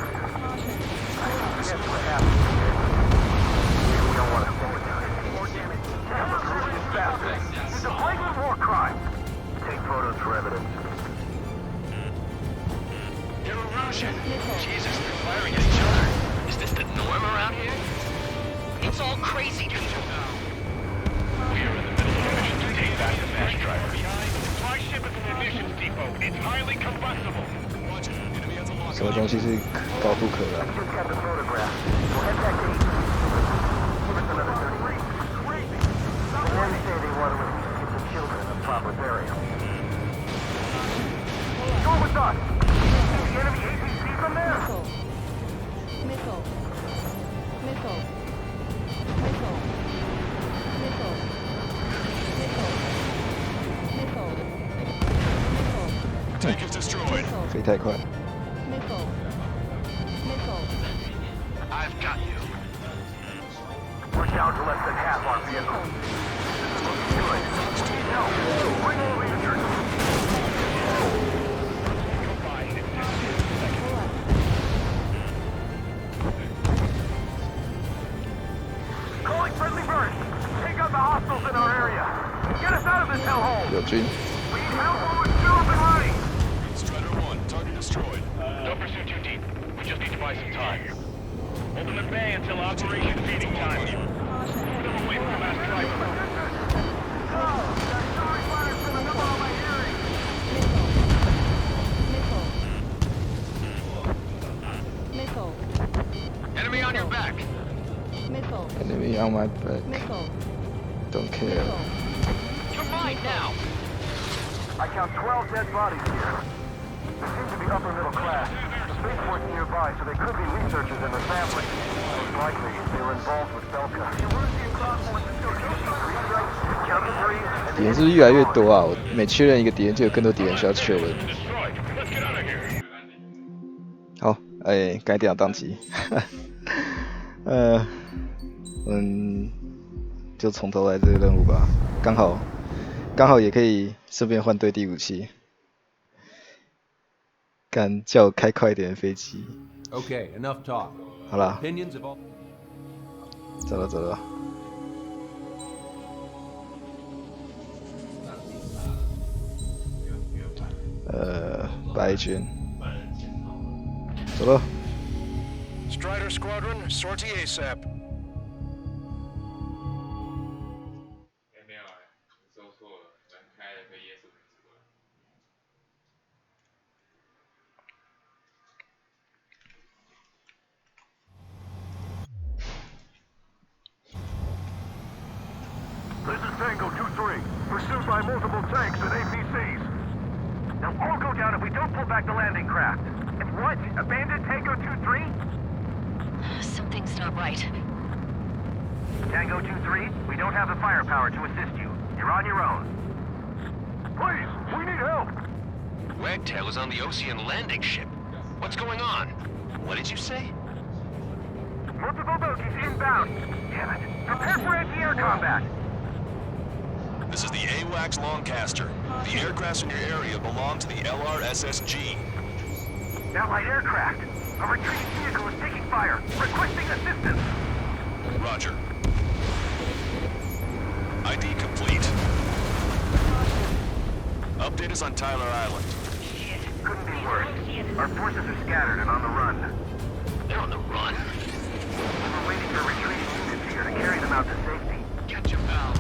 Guess what happened? We don't want to say it. More damage. Damn recruiting bastards. It's a blatant war crime. Take photos for evidence. They're Erusian. Jesus, they're firing at each other. Is this the norm around here? It's all crazy to me. We are in the middle of a mission to take back the mass driver. Supply ship is an emissions depot. It's highly combustible. 什么东西是高度可燃？ Just got the photograph. We'll head back to East. Give us another 30 minutes. The men say they want to at least give the children a proper burial. Go with us! See the enemy APC from there? Missile. Tank is destroyed. 飞太快。 I've got you. We're down to less than half our vehicles. Good. No, bring over your troops. Calling friendly burst. Take out the hostiles in our area. Get us out of this hellhole. 友军。 We need help while we're still up and running. Strider 1, target destroyed. Don't pursue too deep. We just need to buy some time. Hold them at bay until operation feeding time. Move them away from the mass driver. Enemy on your back. Enemy on my back. Don't care. You're mine now. I count 12 dead bodies here. They seem to be upper middle class. The spaceport's nearby, so they could be researchers and their families. Most likely, they were involved with Belka. 敌人是不是越来越多啊？我每确认一个敌人，就有更多敌人需要确认。好，哎，该电脑宕机。就从头来这个任务吧，刚好也可以顺便换对地武器。敢叫我开快一点的飞机。Okay, enough talk. 好啦， Opinions of all. 走了走了。白军，走了。 Strider Squadron, sortie ASAP. This is Tango 2-3, pursued by multiple tanks and APCs. They'll all go down if we don't pull back the landing craft. And what? Abandon Tango 2-3? Something's not right. Tango 2-3, we don't have the firepower to assist you. You're on your own. Please, we need help! Wagtail is on the Ocean landing ship. What's going on? What did you say? Multiple bogies inbound. Damn it. Prepare for anti-air combat. This is the AWACS Lancaster. The aircrafts in your area belong to the LRSSG. Allied aircraft. A retreating vehicle is taking fire. Requesting assistance. Roger. ID complete. Update us on Tyler Island. Shit, couldn't be worse. Our forces are scattered and on the run. They're on the run? We're waiting for retreating units here to carry them out to safety. Catch him now.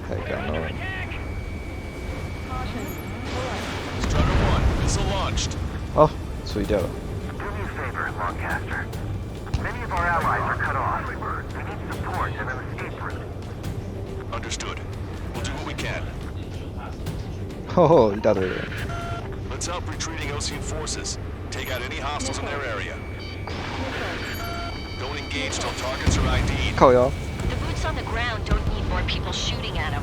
太敢了。 Strider 1, missile launched. 好，处理掉了。 Do me a favor, Lancaster. Many of our allies are cut off. We need support and an escape route. Understood. We'll do what we can. 吼，一大堆人。 Let's help retreating Ocean forces. Take out any hostiles in their area. Don't engage till targets are ID'd. 靠腰。 The boots on the ground don't need more people shooting at them.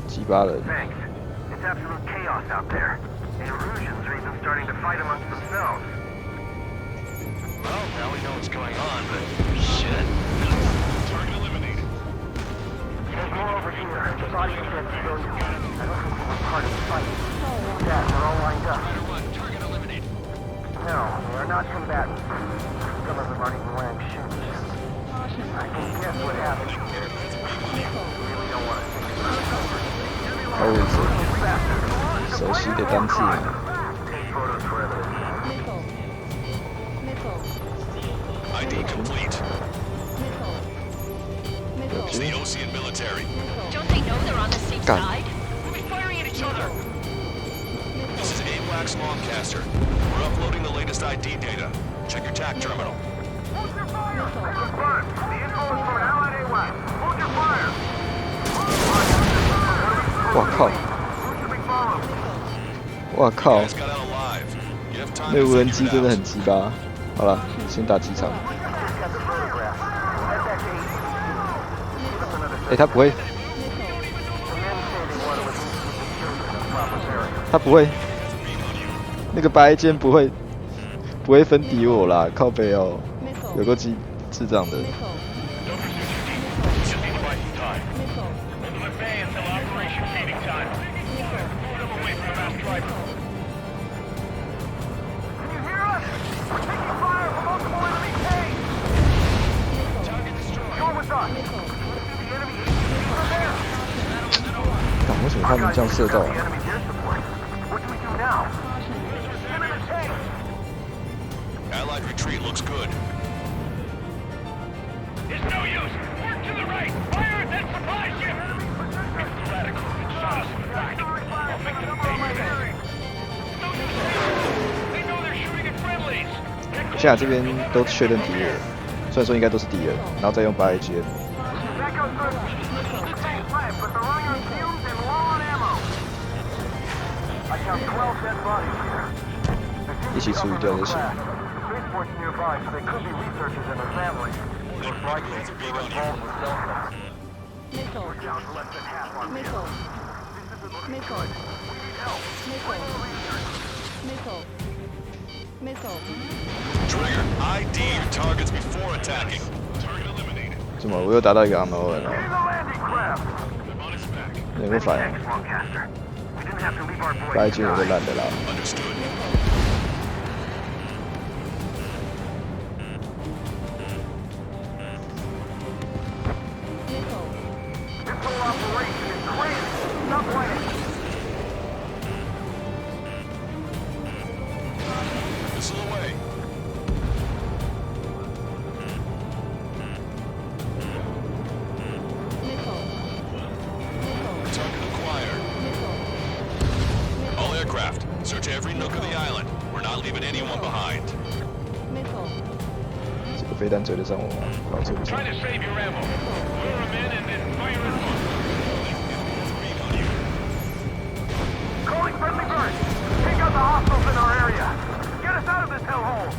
鸡巴人。 Thanks. It's absolute chaos out there. The Erusians are even starting to fight amongst themselves. Well, now we know what's going on, but shit. Target eliminated. There's more over here. The bodies of dead civilians. I don't think they were part of the fight. Yeah, they're all lined up. Strider 1, target eliminated. No, they are not combatants. Some of them aren't even wearing shoes. I can guess what happened here. Really don't want to think about it. 好位置，熟悉的单字。 Take photos for evidence. ID complete. It's the Ocean military. Don't they know they're on the same God. side? We'll be firing at each other. This is AWACS Lancaster. We're uploading the latest ID data. Check your TAC terminal. Hold your fire! Confirmed. The info is from Allied AWACS. Hold your fire! 我靠！我靠！ Guys got out alive. You have time 那 to 无人 figure 机 it 真的 out. 很鸡巴。好了，先打机场。哎，他不会，他不会，那个白剑不会分敌我啦，靠北哦，有个智障的。 为什么他们这样射到？ Allied retreat looks good. It's no use! Work to the right! Fire at that supply ship! It's the radicals that shot us in the back. I'll make them pay for that. They know they're shooting at friendlies! 现在这边都确认敌人，虽然说应该都是敌人，然后再用8A 接。 一起处理掉就行。 Spaceport's nearby, so they could be researchers and their families. Most likely, they were involved with cell phones. We're down to less than half our missile. This isn't looking good. We need help. Missile. Trigger, ID your targets before attacking. Target eliminated. 怎么？我又打到一个 ammo 了？ 能够反？8A 我就烂的啦。Missile away. Target acquired. All aircraft, search every nook of the island. We're not leaving anyone behind. 这个飞弹追得上我吗？老追不上。 Try to save your ammo. Lure them in and then fire at once. Calling friendly bird. Take out the hostiles in our area. Get us out of this hellhole.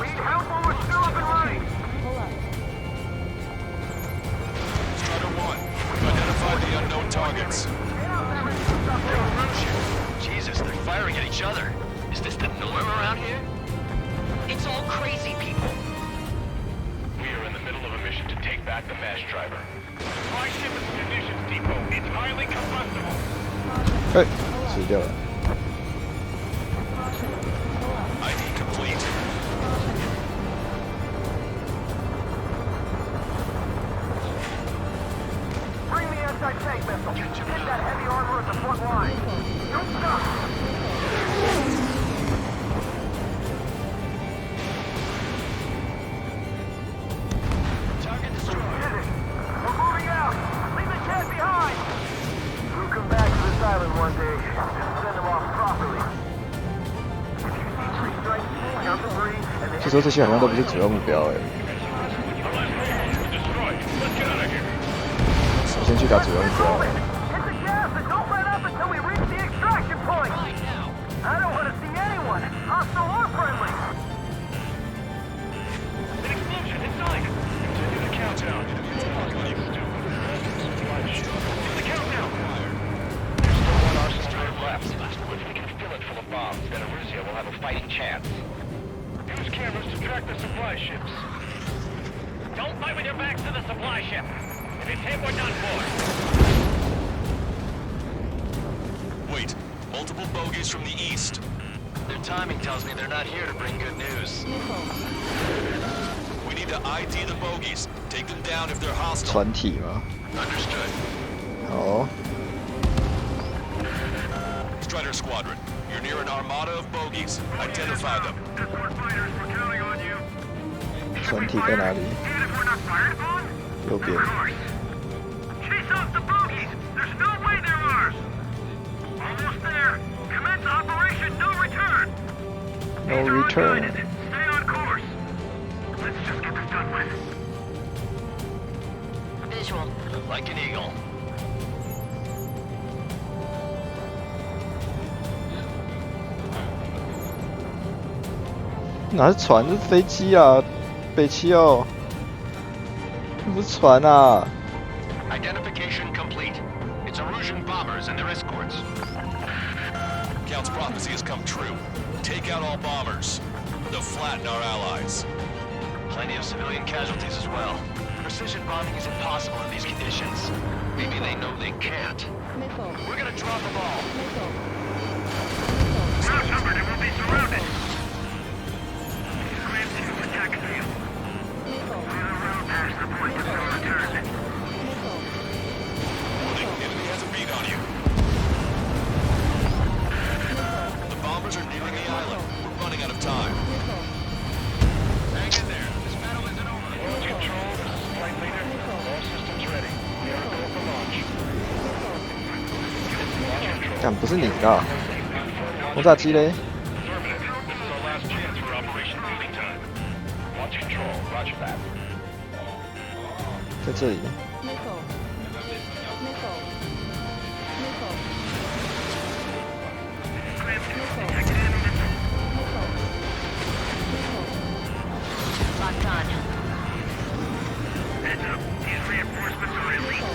We need help while we're still up and running. Strider 1, we've identified the unknown targets. Jesus, they're firing at each other. Is this the norm around here? It's all crazy people. We are in the middle of a mission to take back the mass driver. Supply ship at the munitions depot. It's highly combustible. 哎，死掉了。 ID complete. Bring the anti-tank missile. Hit that heavy armor at the front line. Don't stop. Target destroyed. We're moving out. Leave the cat behind. We'll come back to this island one day. Send them off properly. If you see three strikes, count the three, and then... 这时候这些好像都不是主要目标哎。我先去打主要目标。 Hit the gas and don't let up until we reach the extraction point. I don't want to see anyone, hostile or friendly. An explosion inside. Continue the countdown. The countdown. There's still one arsenal left. If we can fill it full of bombs, then Arusia will have a fighting chance. Use cameras to track the supply ships. Don't fight with your backs to the supply ship. If it's hit, we're done for. Wait, multiple bogies from the east. Their timing tells me they're not here to bring good news. We need to ID the bogies. Take them down if they're hostile. 船体吗？ Understood. 好。 Strider Squadron, you're near an armada of bogies. Identify them. 船体在哪里？右边。 Chase off the bogies. There's no way they're ours. Almost there. Commence operation no return. No return. Stay on course. Let's just get this done with. Visual. Like an eagle. 哪是船？这是飞机啊！北七哦，这不是船啊！ Identification complete. It's Arusian bombers and their escorts. Count's prophecy has come true. Take out all bombers. They'll flatten our allies. Plenty of civilian casualties as well. Precision bombing is impossible in these conditions. Maybe they know they can't. We're gonna drop them all. We're outnumbered and we'll be surrounded. Scram to attack field. We're road past the point of no return. Warning, enemy has a beat on you. The bombers are nearing the island. We're running out of time. Hang in there. This battle isn't over. Control, this is flight leader. All systems ready. We are go for launch. Launch control. 干不是你的，轰炸机嘞？ Affirmative. This is our last chance for Operation Moving Time. Launch control. Roger that. 在这里。 Locked on. Heads up. These reinforcements are elite.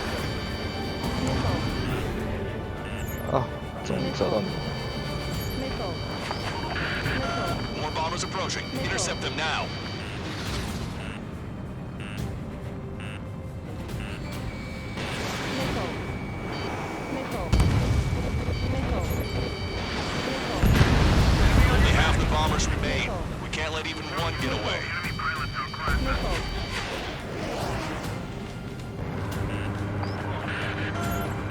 啊，终于找到你了。 More bombers approaching. Intercept them now. Only half the bombers remain. We can't let even one get away.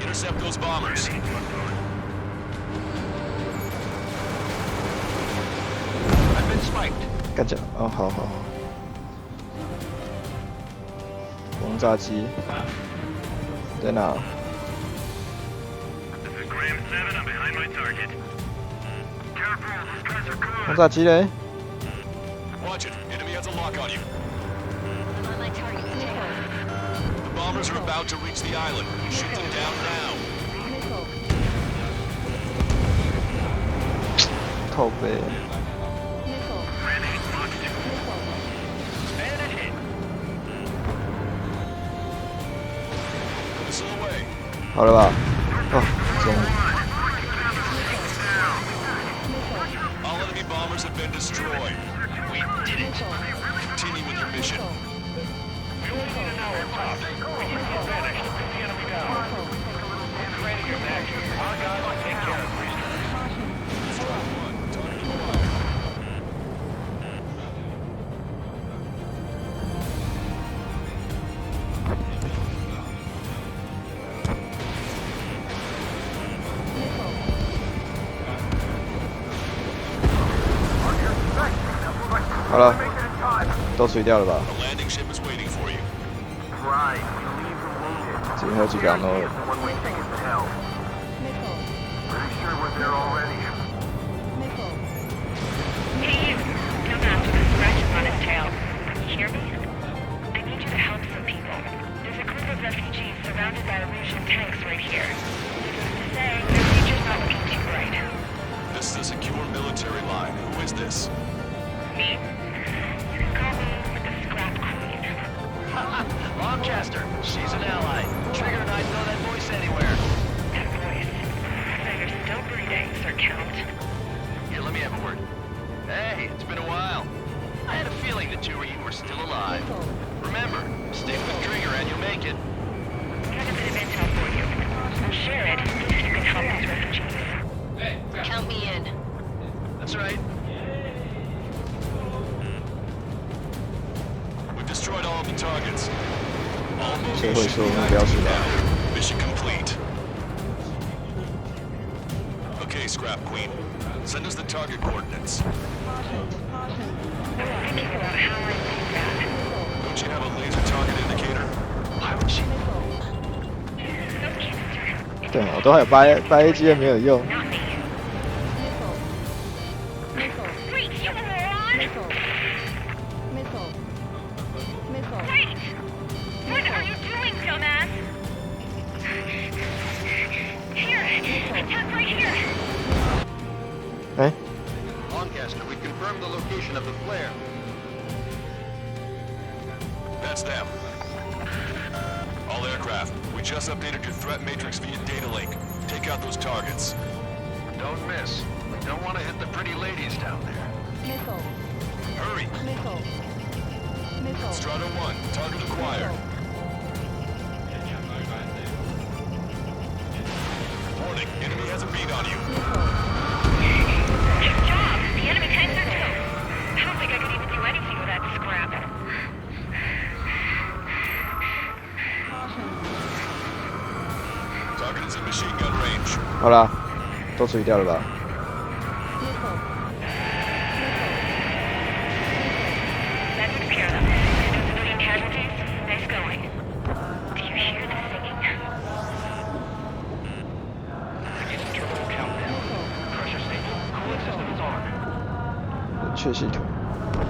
Intercept those bombers. I've 干起来！哦，好好好。轰炸机在哪？轰炸机嘞？ Watch it. Enemy has a lock on you. The bombers are about to reach the island. Shoot them down now. 靠背。好了吧？哦，终于。 All enemy bombers have been destroyed. We did it. Continue with your mission. You only need an hour tops. We can get vanished. Put the enemy down. We're training your next. Our guys will take care of these. 好了，都处理掉了吧？这边还有几个人哦。Hey you, come after the scratches on his tail. You hear me? I need you to help some people. There's a group of refugees surrounded by Russian tanks right here. Needless to say, their future's not looking too bright. This is a secure military line. Who is this? Me? You can call me the Scrap Queen. Lancaster, she's an ally. Trigger and I'd know that voice anywhere. That voice. So you're still breathing, Sir Count. Here, let me have a word. Hey, it's been a while. I had a feeling the two of you were still alive. Remember, stick with Trigger and you'll make it. I have a bit of intel for you. I'll share it if you can help these refugees. Count me in. That's right. We've destroyed all of the targets. All 谁会说目标是吧？ Mission complete. Okay, Scrap Queen. Send us the target coordinates. Don't you have a laser target indicator? Why would she? 对，我都还有8 A 机没有用。 What are you doing, dumbass? Here, attack right here. Hey? Lancaster, we confirmed the location of the flare. That's them. All aircraft, we just updated your threat matrix via data link. Take out those targets. Don't miss. We don't want to hit the pretty ladies down there. Missile. Hurry. Missile. Missile. Strata 1, target acquired. Warning, enemy has a beat on you. Good job. The enemy tanks are too. I don't think I could even do anything with that scrap. Target is in machine gun range. 好啦，都处理掉了吧？ That took care of them. No civilian casualties? Nice going. Do you hear the singing? Beginning terminal countdown. Pressure stable. Cooling systems on. 冷却系统。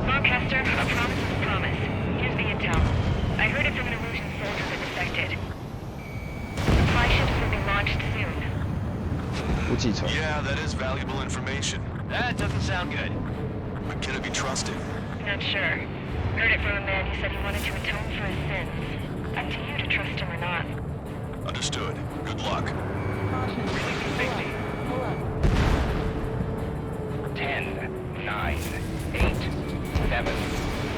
Lancaster, a promise is a promise. Here's the intel. I heard it from an Illusion soldier that defected. Supply ships will be launched soon. 无计程。 Yeah, that is valuable information. That doesn't sound good. But can it be trusted? Not sure. Heard it from a man who said he wanted to atone for his sins. Up to you to trust him or not. Understood. Good luck. Releasing safety. 10, 9, 8, 7,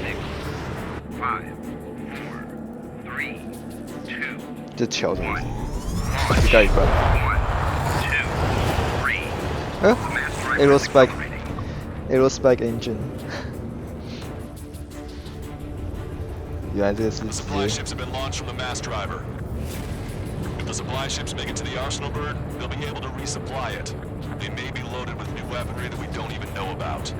6, 5, 4, 3, 2. 这桥怎么一盖一关？嗯 ？Aerospike engine。原来这个是 The supply ships have been launched from the mass driver. If the supply ships make it to the Arsenal bird, they'll be able to resupply it. They may be loaded with new weaponry that we don't even know about.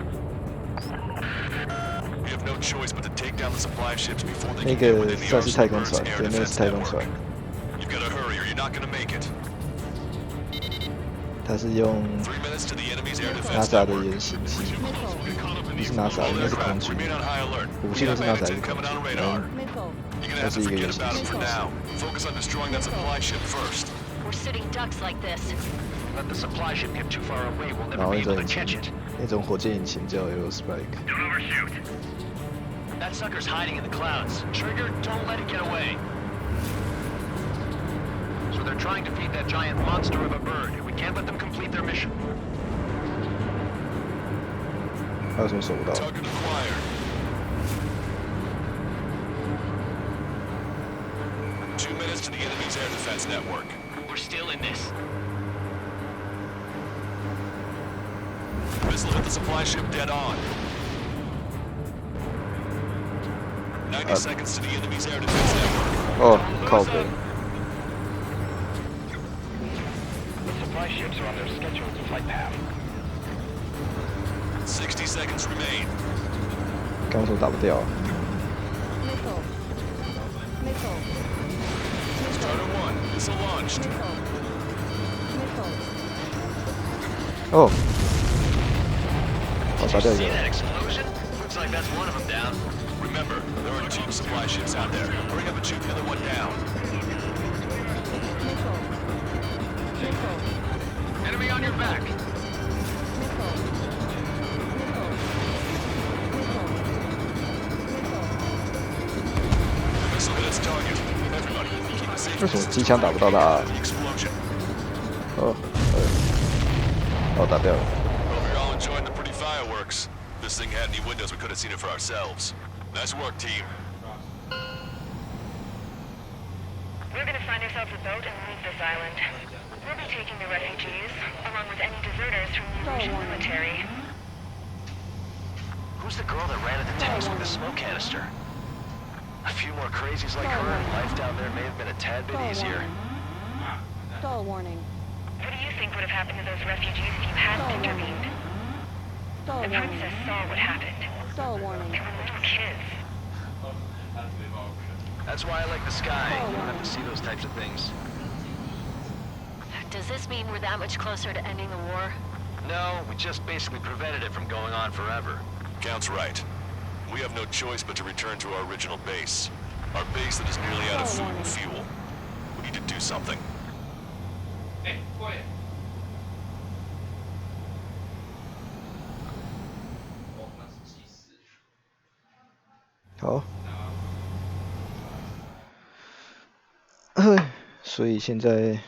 choice but to take down the supply ships before they 那 can get 个 within the 算是太 arsenal 空 bird's 船， air 对，那个 defense 是太空 network. 船， You've got to hurry or you're not going to make it. 它是用 3 minutes to the enemy's air defense NASA 的 network. 原型机，不是 NASA， 应该是空军， Remain on high alert. 我不确定是 NASA 还是空 Coming 军， on 反 radar. 正 You're gonna 都 have 是 to 一个 forget 原型 about it 机。 for now. Focus on destroying that supply ship first. We're sitting ducks like this. Let the supply ship get too far away, we'll 然 never 后 be 那种 able to 引擎 catch it. 那种火箭引擎叫 Aerospike。 Don't overshoot. That sucker's hiding in the clouds. Trigger, don't let it get away. So they're trying to feed that giant monster of a bird. We can't let them complete their mission. 还有什么手不到？ Target acquired. 2 minutes to the enemy's air defense network. We're still in this. Missile hit the supply ship dead on. 90 seconds to the enemy's air defense network. 哦，靠北。 The supply ships are on their scheduled flight path. 60 seconds remain. 刚刚说打不掉。 Starter 1, missile launched. 哦，好，打掉一 See 个。 that explosion? Looks like that's one of them down. Remember, there are 2 supply ships out there. Hurry up and shoot the other one down. Enemy on your back. Missile hit its target. Everybody, keep it safe. 为什么机枪打不到他？ The explosion. 哦，哦，打掉了。 Hope you're all enjoying the pretty fireworks. If this thing had any windows, we could have seen it for ourselves. Nice work, team. We're gonna find ourselves a boat and leave this island. We'll be taking the refugees, along with any deserters from the Russian military. Who's the girl that ran at the tanks with the smoke canister? A few more crazies like her, and life down there may have been a tad bit easier. Stall warning. What do you think would have happened to those refugees if you hadn't intervened? The princess saw what happened. Stall warning. They were little kids. That's why I like the sky. You don't have to see those types of things. Does this mean we're that much closer to ending the war? No, we just basically prevented it from going on forever. Count's right. We have no choice but to return to our original base. Our base that is nearly out of food and fuel. We need to do something. Oh. 所以现在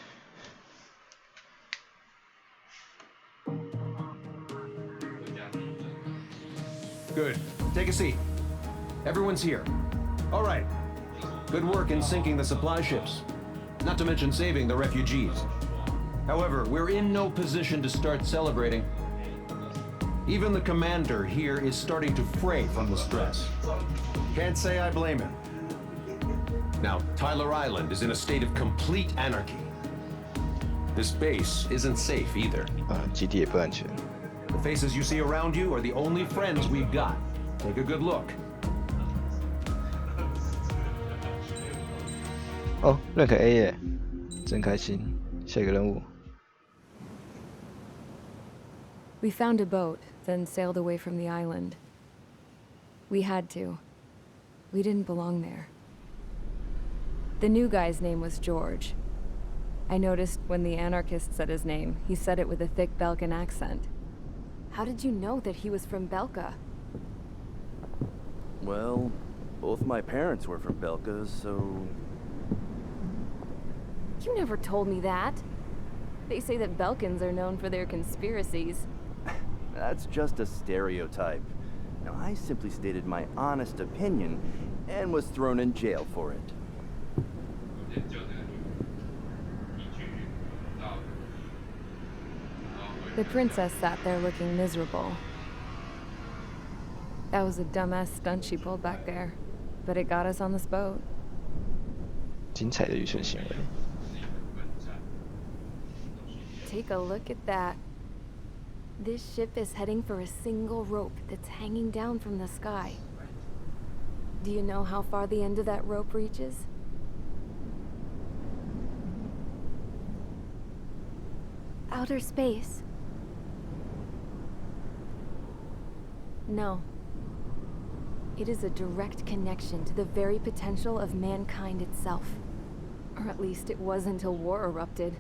Good. Take a seat. Everyone's here. All right. Good work in sinking the supply ships. Not to mention saving the refugees. However, we're in no position to start celebrating. Even the commander here is starting to fray from the stress. Can't say I blame him. Now, Tyler Island is in a state of complete anarchy. This base isn't safe either. 基地也不安全。 The faces you see around you are the only friends we've got. Take a good look. 哦，认可 A 耶，真开心。下一个任务。 We found a boat, then sailed away from the island. We had to. We didn't belong there. The new guy's name was George. I noticed when the anarchist said his name, he said it with a thick Belkan accent. How did you know that he was from Belka? Well, both my parents were from Belka, so... You never told me that. They say that Belkans are known for their conspiracies. That's just a stereotype. Now, I simply stated my honest opinion and was thrown in jail for it. The princess sat there looking miserable. That was a dumbass stunt she pulled back there, but it got us on this boat. 精彩的愚蠢行为。 Take a look at that. This ship is heading for a single rope that's hanging down from the sky. Do you know how far the end of that rope reaches? Outer space. No. It is a direct connection to the very potential of mankind itself. Or at least it was until war erupted.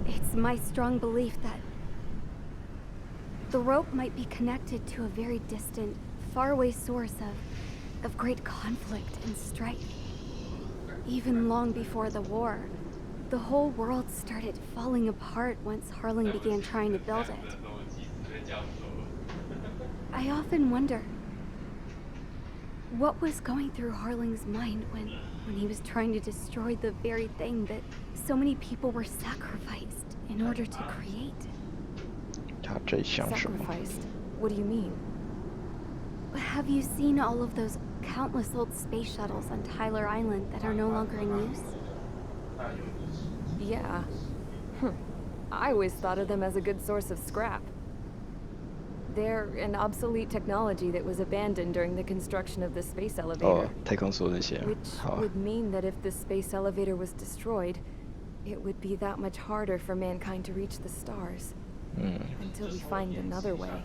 It's my strong belief that the rope might be connected to a very distant, faraway source of great conflict and strife. Even long before the war, the whole world started falling apart once Harling began trying to build it. I often wonder what was going through Harling's mind when he was trying to destroy the very thing that so many people were sacrificed in order to create. Sacrificed? What do you mean? Have you seen all of those countless old space shuttles on Tyler Island that are no longer in use? Yeah. I always thought of them as a good source of scrap. They're an obsolete technology that was abandoned during the construction of the space elevator. Which would mean that if the space elevator was destroyed, it would be that much harder for mankind to reach the stars. Until we find another way.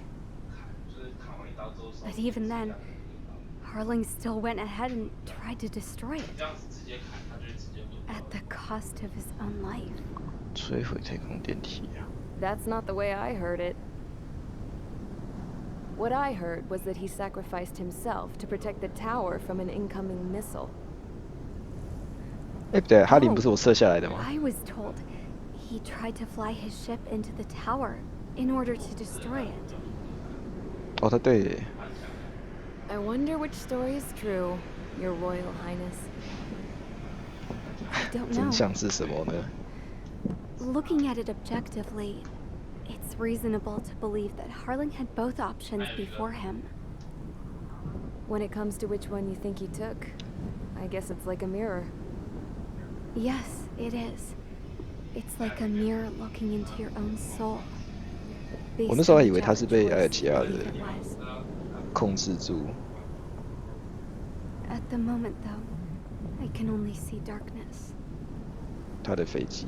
But even then, Harling still went ahead and tried to destroy it. At the cost of his own life. That's not the way I heard it. What I heard was that he sacrificed himself to protect the tower from an incoming missile. I was told he tried to fly his ship into the tower in order to destroy it. I wonder which story is true, Your Royal Highness. I don't know. Looking at it objectively, it's reasonable to believe that Harling had both options before him. When it comes to which one you think he took, I guess it's like a mirror. Yes, it is. It's like a mirror looking into your own soul. 我那时候还以为他是被艾尔奇亚的控制住。At the moment, though, I can only see darkness. 他的飞机，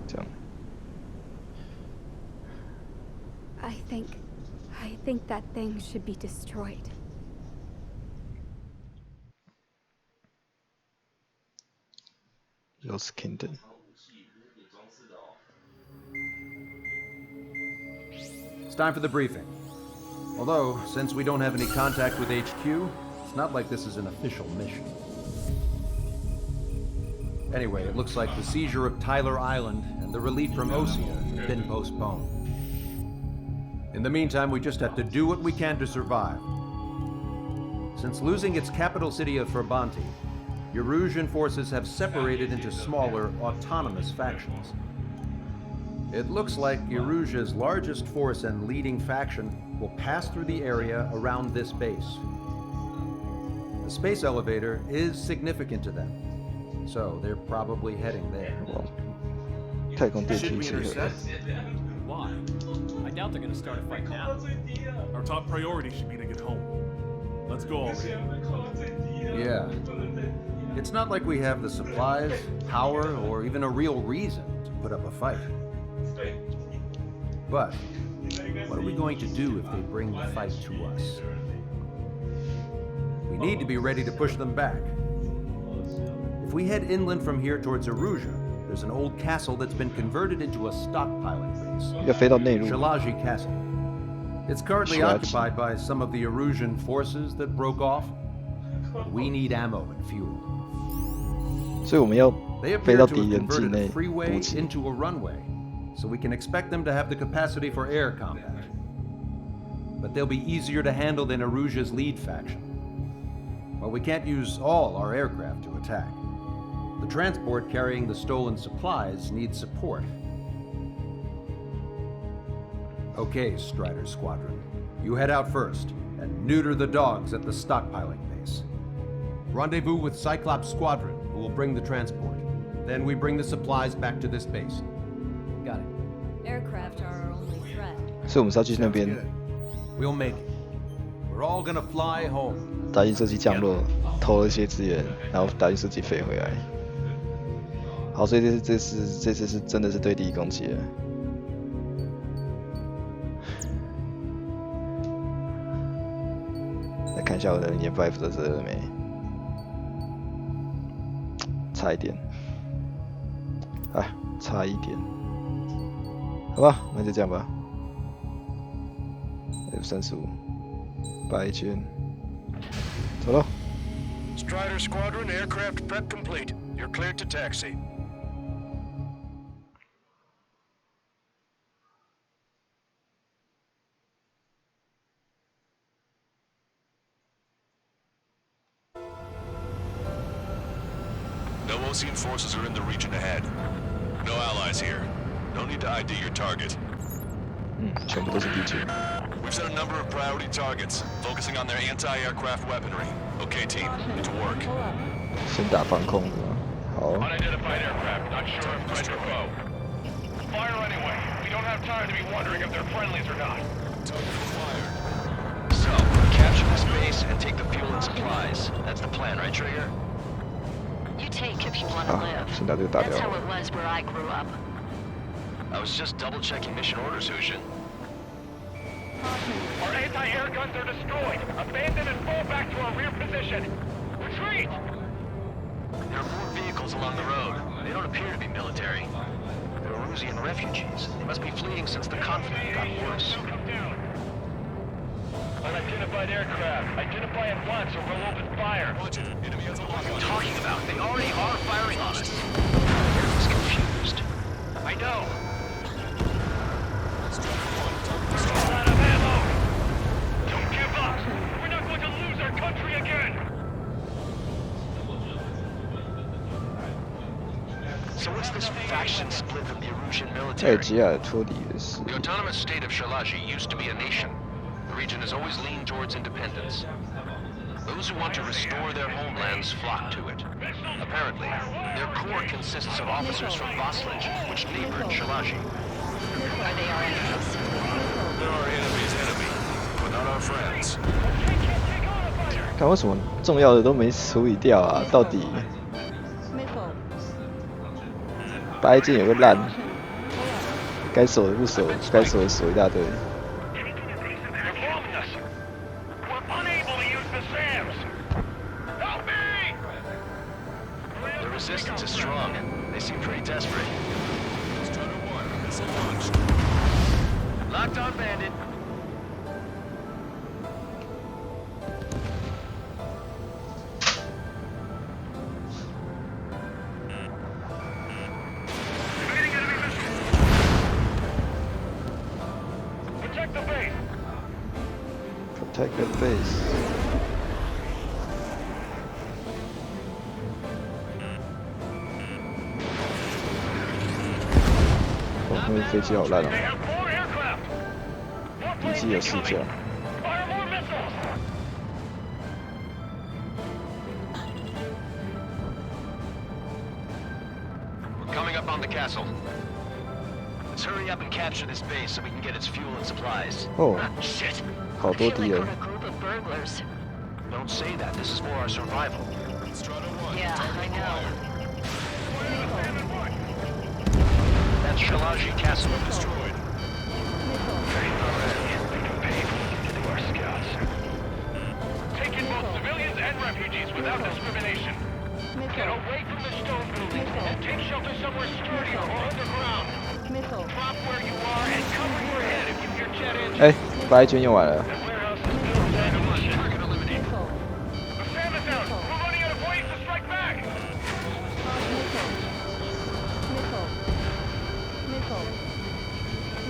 这样。I think that thing should be destroyed. Lost Kingdom. It's time for the briefing. Although, since we don't have any contact with HQ, it's not like this is an official mission. Anyway, it looks like the seizure of Tyler Island and the relief from Osea have been postponed. In the meantime, we just have to do what we can to survive. Since losing its capital city of Ferbanti, Erusian forces have separated into smaller, autonomous factions. It looks like Erusia's largest force and leading faction will pass through the area around this base. The space elevator is significant to them, so they're probably heading there. Should we intercept? Why? I doubt they're gonna start a fight now. Our top priority should be to get home. Let's go already. Yeah. It's not like we have the supplies, power, or even a real reason to put up a fight. But what are we going to do if they bring the fight to us? We need to be ready to push them back. If we head inland from here towards Erusia, there's an old castle that's been converted into a stockpiling base. Shalaji Castle. It's currently occupied by some of the Erusian forces that broke off. We need ammo and fuel. They appear to have converted a freeway into a runway, so we can expect them to have the capacity for air combat. But they'll be easier to handle than Erusia's lead faction. Well, we can't use all our aircraft to attack. The transport carrying the stolen supplies needs support. Okay, Strider Squadron. You head out first and neuter the dogs at the stockpiling base. Rendezvous with Cyclops Squadron, who will bring the transport. Then we bring the supplies back to this base. Got it. Aircraft are our only threat. 所以我们是要去那边 We'll make it. We're all gonna fly home. 打印射击降落，偷了一些资源，然后打印射击飞回来。好，所以这次是真的是对地攻击了。来看一下我的研发负责了没？差一点，差一点，好吧，那就这样吧。F35，摆一圈，走喽。Strider Squadron aircraft prep complete. You're cleared to taxi. No Osean forces are in the region ahead. No allies here. No need to ID your target. 全部都是敌军。We've set a number of priority targets, focusing on their anti-aircraft weaponry. Okay, team, get to work. 先打防空是吧？好。Unidentified aircraft, not sure if friend or foe. Fire anyway. We don't have time to be wondering if they're friendlies or not. So, capture this base and take the fuel and supplies. That's the plan, right, Trigger? You take if you want to live. That's how it was where I grew up. I was just double-checking mission orders, Hushin. Our anti-air guns are destroyed. Abandon and fall back to our rear position. Retreat! There are more vehicles along the road. They don't appear to be military. They're Erusian refugees. They must be fleeing since the conflict got worse. Unidentified aircraft. Identify at once or we'll open fire. What are you talking about? They already are firing on us. Everyone's confused. I know. Out of ammo! Don't give up! We're not going to lose our country again! So what's this faction split of the Erusian military? The autonomous state of Shalaji used to be a nation. The region has always leaned towards independence. Those who want to restore their homelands flock to it. Apparently, their core consists of officers from Vaslij, which neighbored Shalaji. Are they our enemies? They're our enemy's enemy, but not our friends. 看为什么重要的都没处理掉啊？到底白金有个烂，该守的不守，该守的守一大堆。The resistance is strong. They seem pretty desperate. Locked on, Bandit. Protect the base. Protect the base. 那飞机好烂哦，敌机有4架。We're coming up on the castle. Let's hurry up and capture this base so we can get its fuel and supplies. Oh, shit! 好多敌人。 Don't say that. This is for our survival. Yeah, I know. That's Shalaji Castle destroyed. To our scouts. Take in both civilians and refugees without discrimination. Get away from the stone buildings and take shelter somewhere sturdier or underground. Drop where you are and cover your head if you hear jet engines. 哎，白军用完了。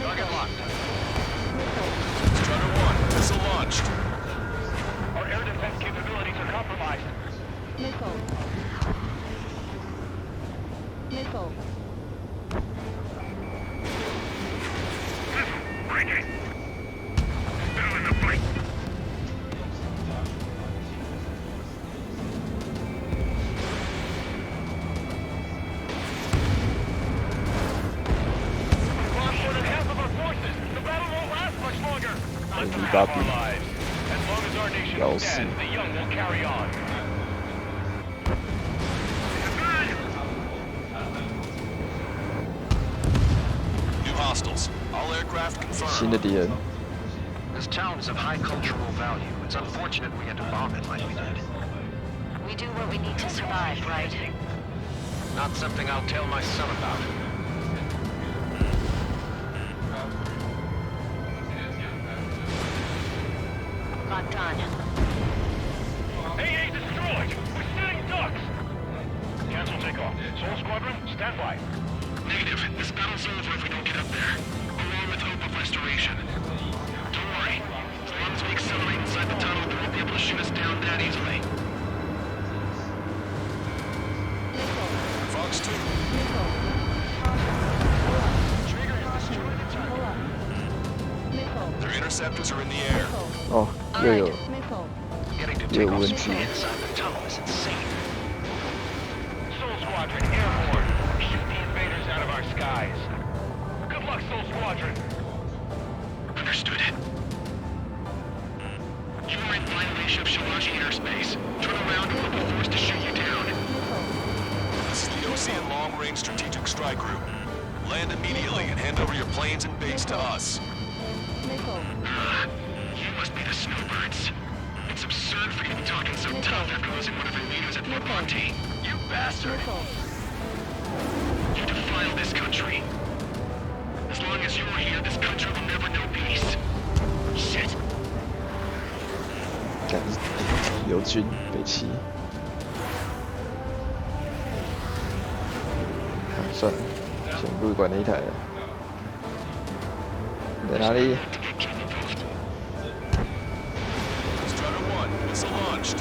Target locked. Strider 1, missile launched. Our air defense capabilities are compromised. Missile. Break it. Still in the fight. 泥巴比，要死。 Hostiles. All aircraft confirmed. 新的敌人。 This town is of high cultural value. It's unfortunate we had to bomb it like we did. We do what we need to survive, right? Not something I'll tell my son about. Locked on. AA destroyed! We're setting ducks! Cancel takeoff. Soul Squadron, stand by. Negative. This battle's over if we don't get up there. Along with hope of restoration. Don't worry. As long as we accelerate inside the tunnel, they won't be able to shoot us down that easily. Fox 2. Their interceptors are in the air. 哦，又有 Getting to 又 take 有 off 问 speed 题。 inside the tunnel is insane. Soul Squadron, airborne. Shoot the invaders out of our skies. Good luck, Soul Squadron. Understood. You are in violation of Shalashi airspace. Turn around and we'll be forced to shoot you down. This is the Ocean Long Range Strategic Strike Group. Land immediately and hand over your planes and base to us. You must be the snowbirds. It's absurd for you to be talking so tough after losing one of your leaders at Fort Monty. You bastard! You defile this country. As long as you're here, this country will never know peace. Shit. 友军北齐。算了，先不管那一台了。在哪里？ Strider 1, missile launched.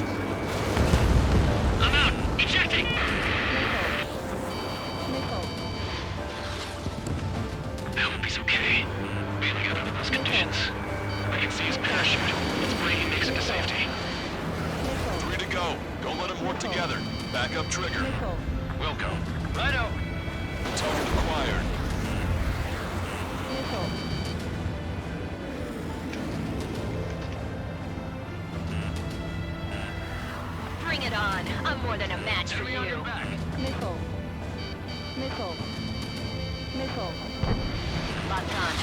I'm out! Ejecting! I hope he's okay. Bailing out under those conditions. I can see his parachute. Let's pray he makes it to safety. 3 to go. Don't let them work together. Back up trigger. Wilco. Righto. Target acquired. Bring it on. I'm more than a match for you. Missile. Missile. Missile. Locked on.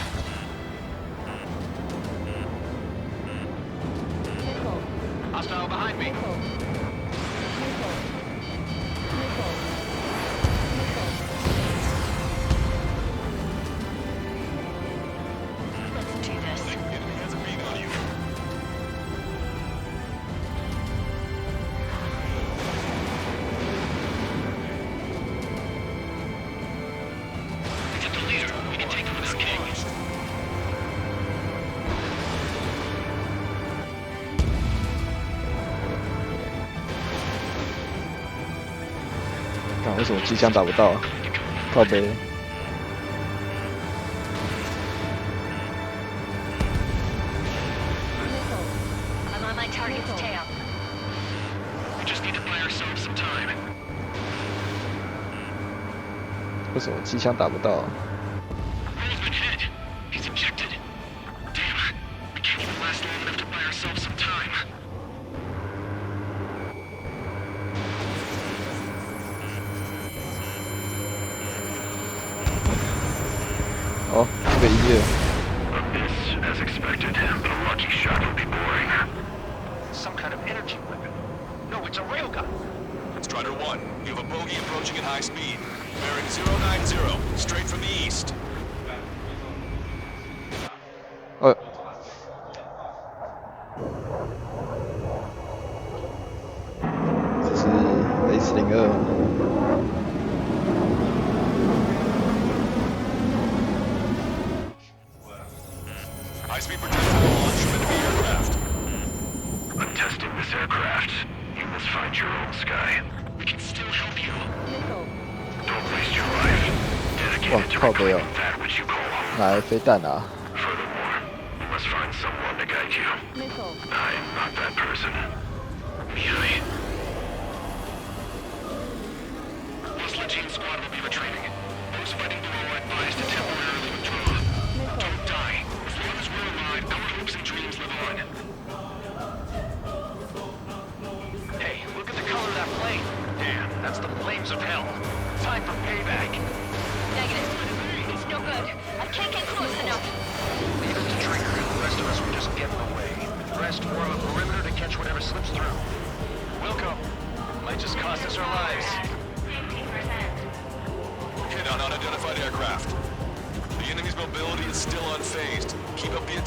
Missile. Hostile behind me. Missile. Missile. Missile. Let's do this. Enemy has a beam on you. Get the leader. We can take him without King.看为什么机枪打不到？靠北。 I'm on my target's tail. We just need to buy ourselves some time. 为什么机枪打不到？ Roll's been hit. He's ejected. Damn. We can't even last long enough to buy ourselves some time. 哦，这个音乐。 Abyss, as expected, but a lucky shot will be boring. Some kind of energy weapon. No, it's a railgun. Strider 1, you have a bogey approaching at high speed. Bearing 090, straight from the east. 这是 S02。 High-speed protection will launch from enemy aircraft. I'm testing this aircraft. You must find your own sky. We can still help you. Don't waste your life. Dedicated to reclaiming that which you call home. 哪来飞弹啊？ Furthermore, you must find someone to guide you. I'm not that person. Mihai. Most Legion squad will be retreating. Those fighting below are advised to temporarily withdraw. Don't die. As long as we're alive, our hopes and dreams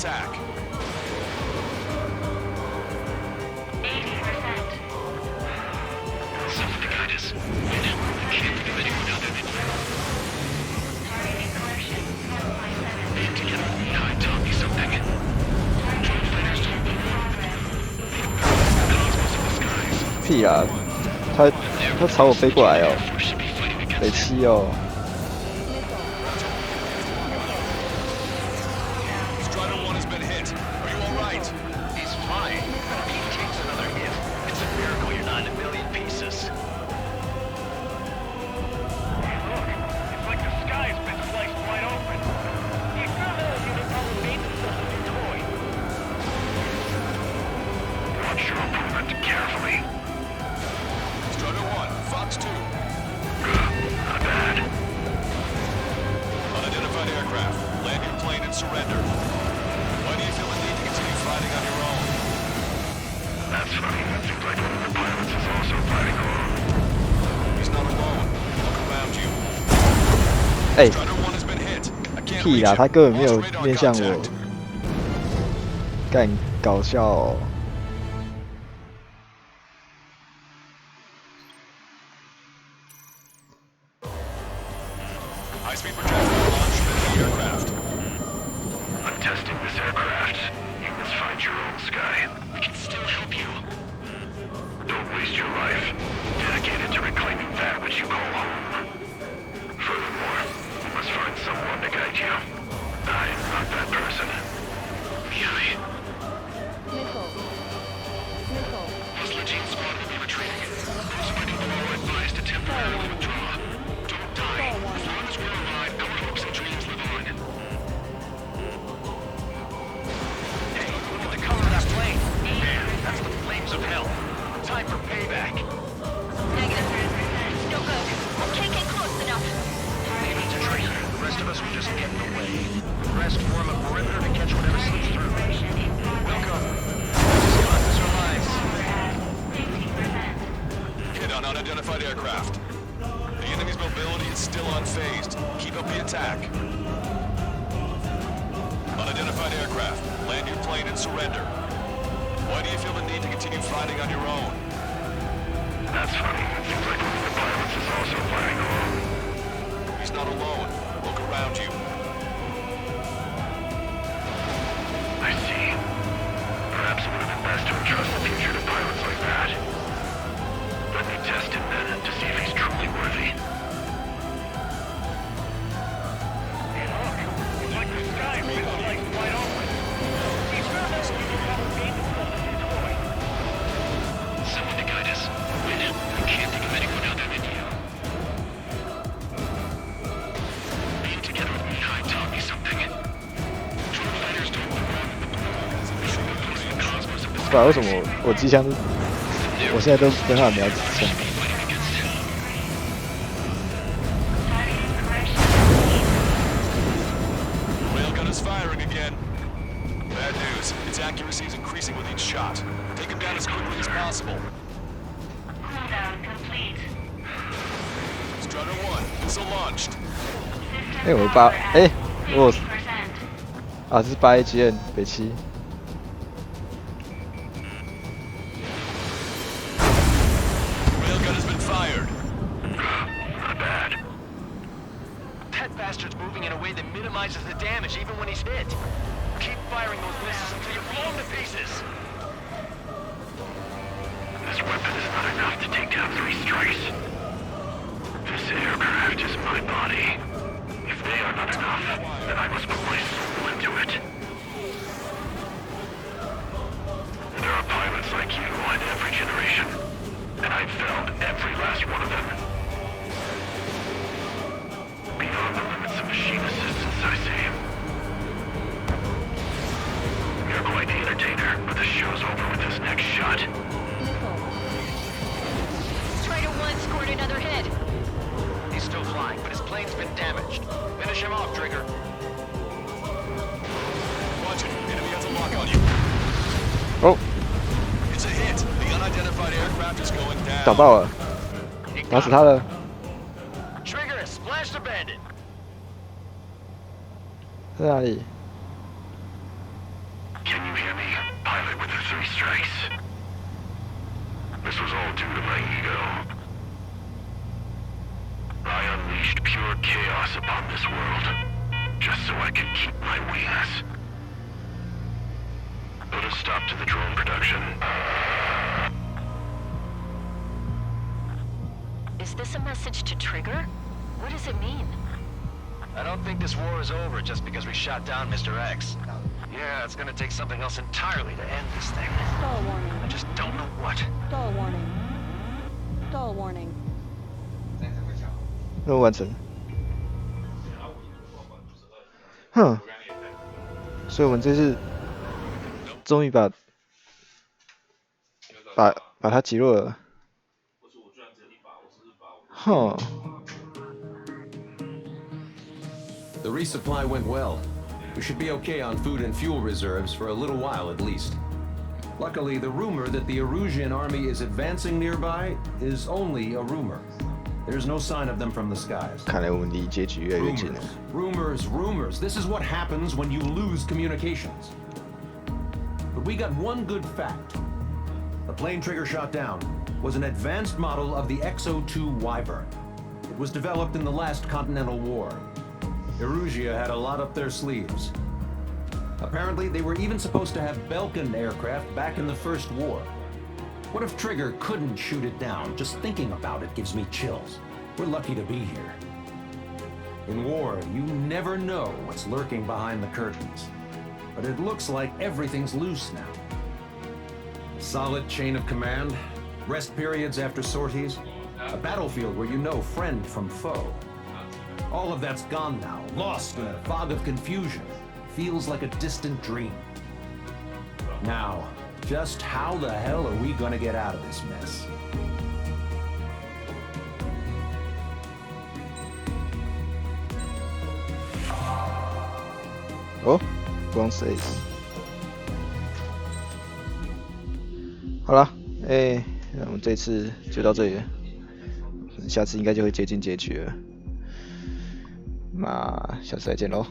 attack. 屁啦，他朝我飞过来哦，北七哦。 哎，屁啦，他根本没有面向我，干搞笑哦。 High-speed projectile launched from the aircraft. I'm testing this aircraft. You must find your own sky. We can still help you. Don't waste your life. Dedicate it to reclaiming that which you call home. Furthermore, you must find someone to guide you. I am not that person. Really? Hustler Team Squad will be retreating. Those working below are advised to temporarily withdraw. Don't die. As long as we're alive, our hopes and dreams live on. Hey, look at the color of that plane. Man, that's the flames of hell. Time for payback. Negative 3%. No good. Can't get close enough. Leave it to Tracer. The rest of us will just get in the way. The rest form a perimeter to catch whatever slips through. Welcome. Just cost us our lives. Hit on unidentified aircraft. The enemy's mobility is still unfazed. Keep up the attack. Unidentified aircraft. Land your plane and surrender. Why do you feel the need to continue fighting on your own? That's funny. It seems like one of the pilots is also fighting alone. He's not alone. Look around you. I see. Perhaps it would have been best to entrust the future to pilots like that. Let me test him then to see if he's truly worthy. Hey, look. It's like the sky has been sliced wide open. These fellows don't have a game to solve this toy. Someone to guide us. Wait, I can't think of anyone other than you. Being together with me, I taught me something. True fighters don't belong in the world. They should be placed in the cosmos of the 不知道为什么我机枪，我现在都没办法瞄机枪。 Railgun is firing again. Bad news. Its accuracy is increasing with each shot. Take him down as quickly as possible. Cooldown complete. Strutter 1, missile launched. 哎，我8，哎，我啊，这是8AGN 北七。 Railgun has been fired. Not bad. That bastard's moving in a way that minimizes the damage even when he's hit. Keep firing those missiles until you're blown to pieces. This weapon is not enough to take down 3 strikes. This aircraft is my body. If they are not enough, then I must put my soul into it. There are pilots like you in every generation, and I've found every last one of them. Beyond the limits of machine assistance, I say. You're quite the entertainer, but the show's over with this next shot. Strider 1 scored another hit. He's still flying, but his plane's been damaged. Finish him off, Trigger. Watch it. Enemy has a lock on you. Oh. It's a hit. The unidentified aircraft is going down. 找到了，打死他了。 Trigger, splash the bandit. 在哪里？ Three strikes. This was all due to my ego. I unleashed pure chaos upon this world, just so I could keep my wings. Put a stop to the drone production. Is this a message to Trigger? What does it mean? I don't think this war is over just because we shot down Mr. X. Yeah, it's gonna take something else entirely to end this thing. Stall warning. I just don't know what. Stall warning. Stall warning. 任务完成。哼，所以我们这次终于把它击落了。哼。The resupply went well. We should be okay on food and fuel reserves for a little while at least. Luckily, the rumor that the Erusian army is advancing nearby is only a rumor. There's no sign of them from the skies. 看来我们离结局越来越近了。Rumors. This is what happens when you lose communications. But we got one good fact. The plane Trigger shot down was an advanced model of the XO2 Wyvern. It was developed in the last Continental War. Erusia had a lot up their sleeves. Apparently, they were even supposed to have Belkin aircraft back in the First War. What if Trigger couldn't shoot it down? Just thinking about it gives me chills. We're lucky to be here. In war, you never know what's lurking behind the curtains. But it looks like everything's loose now. Solid chain of command, rest periods after sorties, a battlefield where you know friend from foe. All of that's gone now, lost in a fog of confusion. Feels like a distant dream. Now, just how the hell are we gonna get out of this mess? Oh, wrong says. 好了，那我们这次就到这里了，下次应该就会接近结局了。那下次再见喽。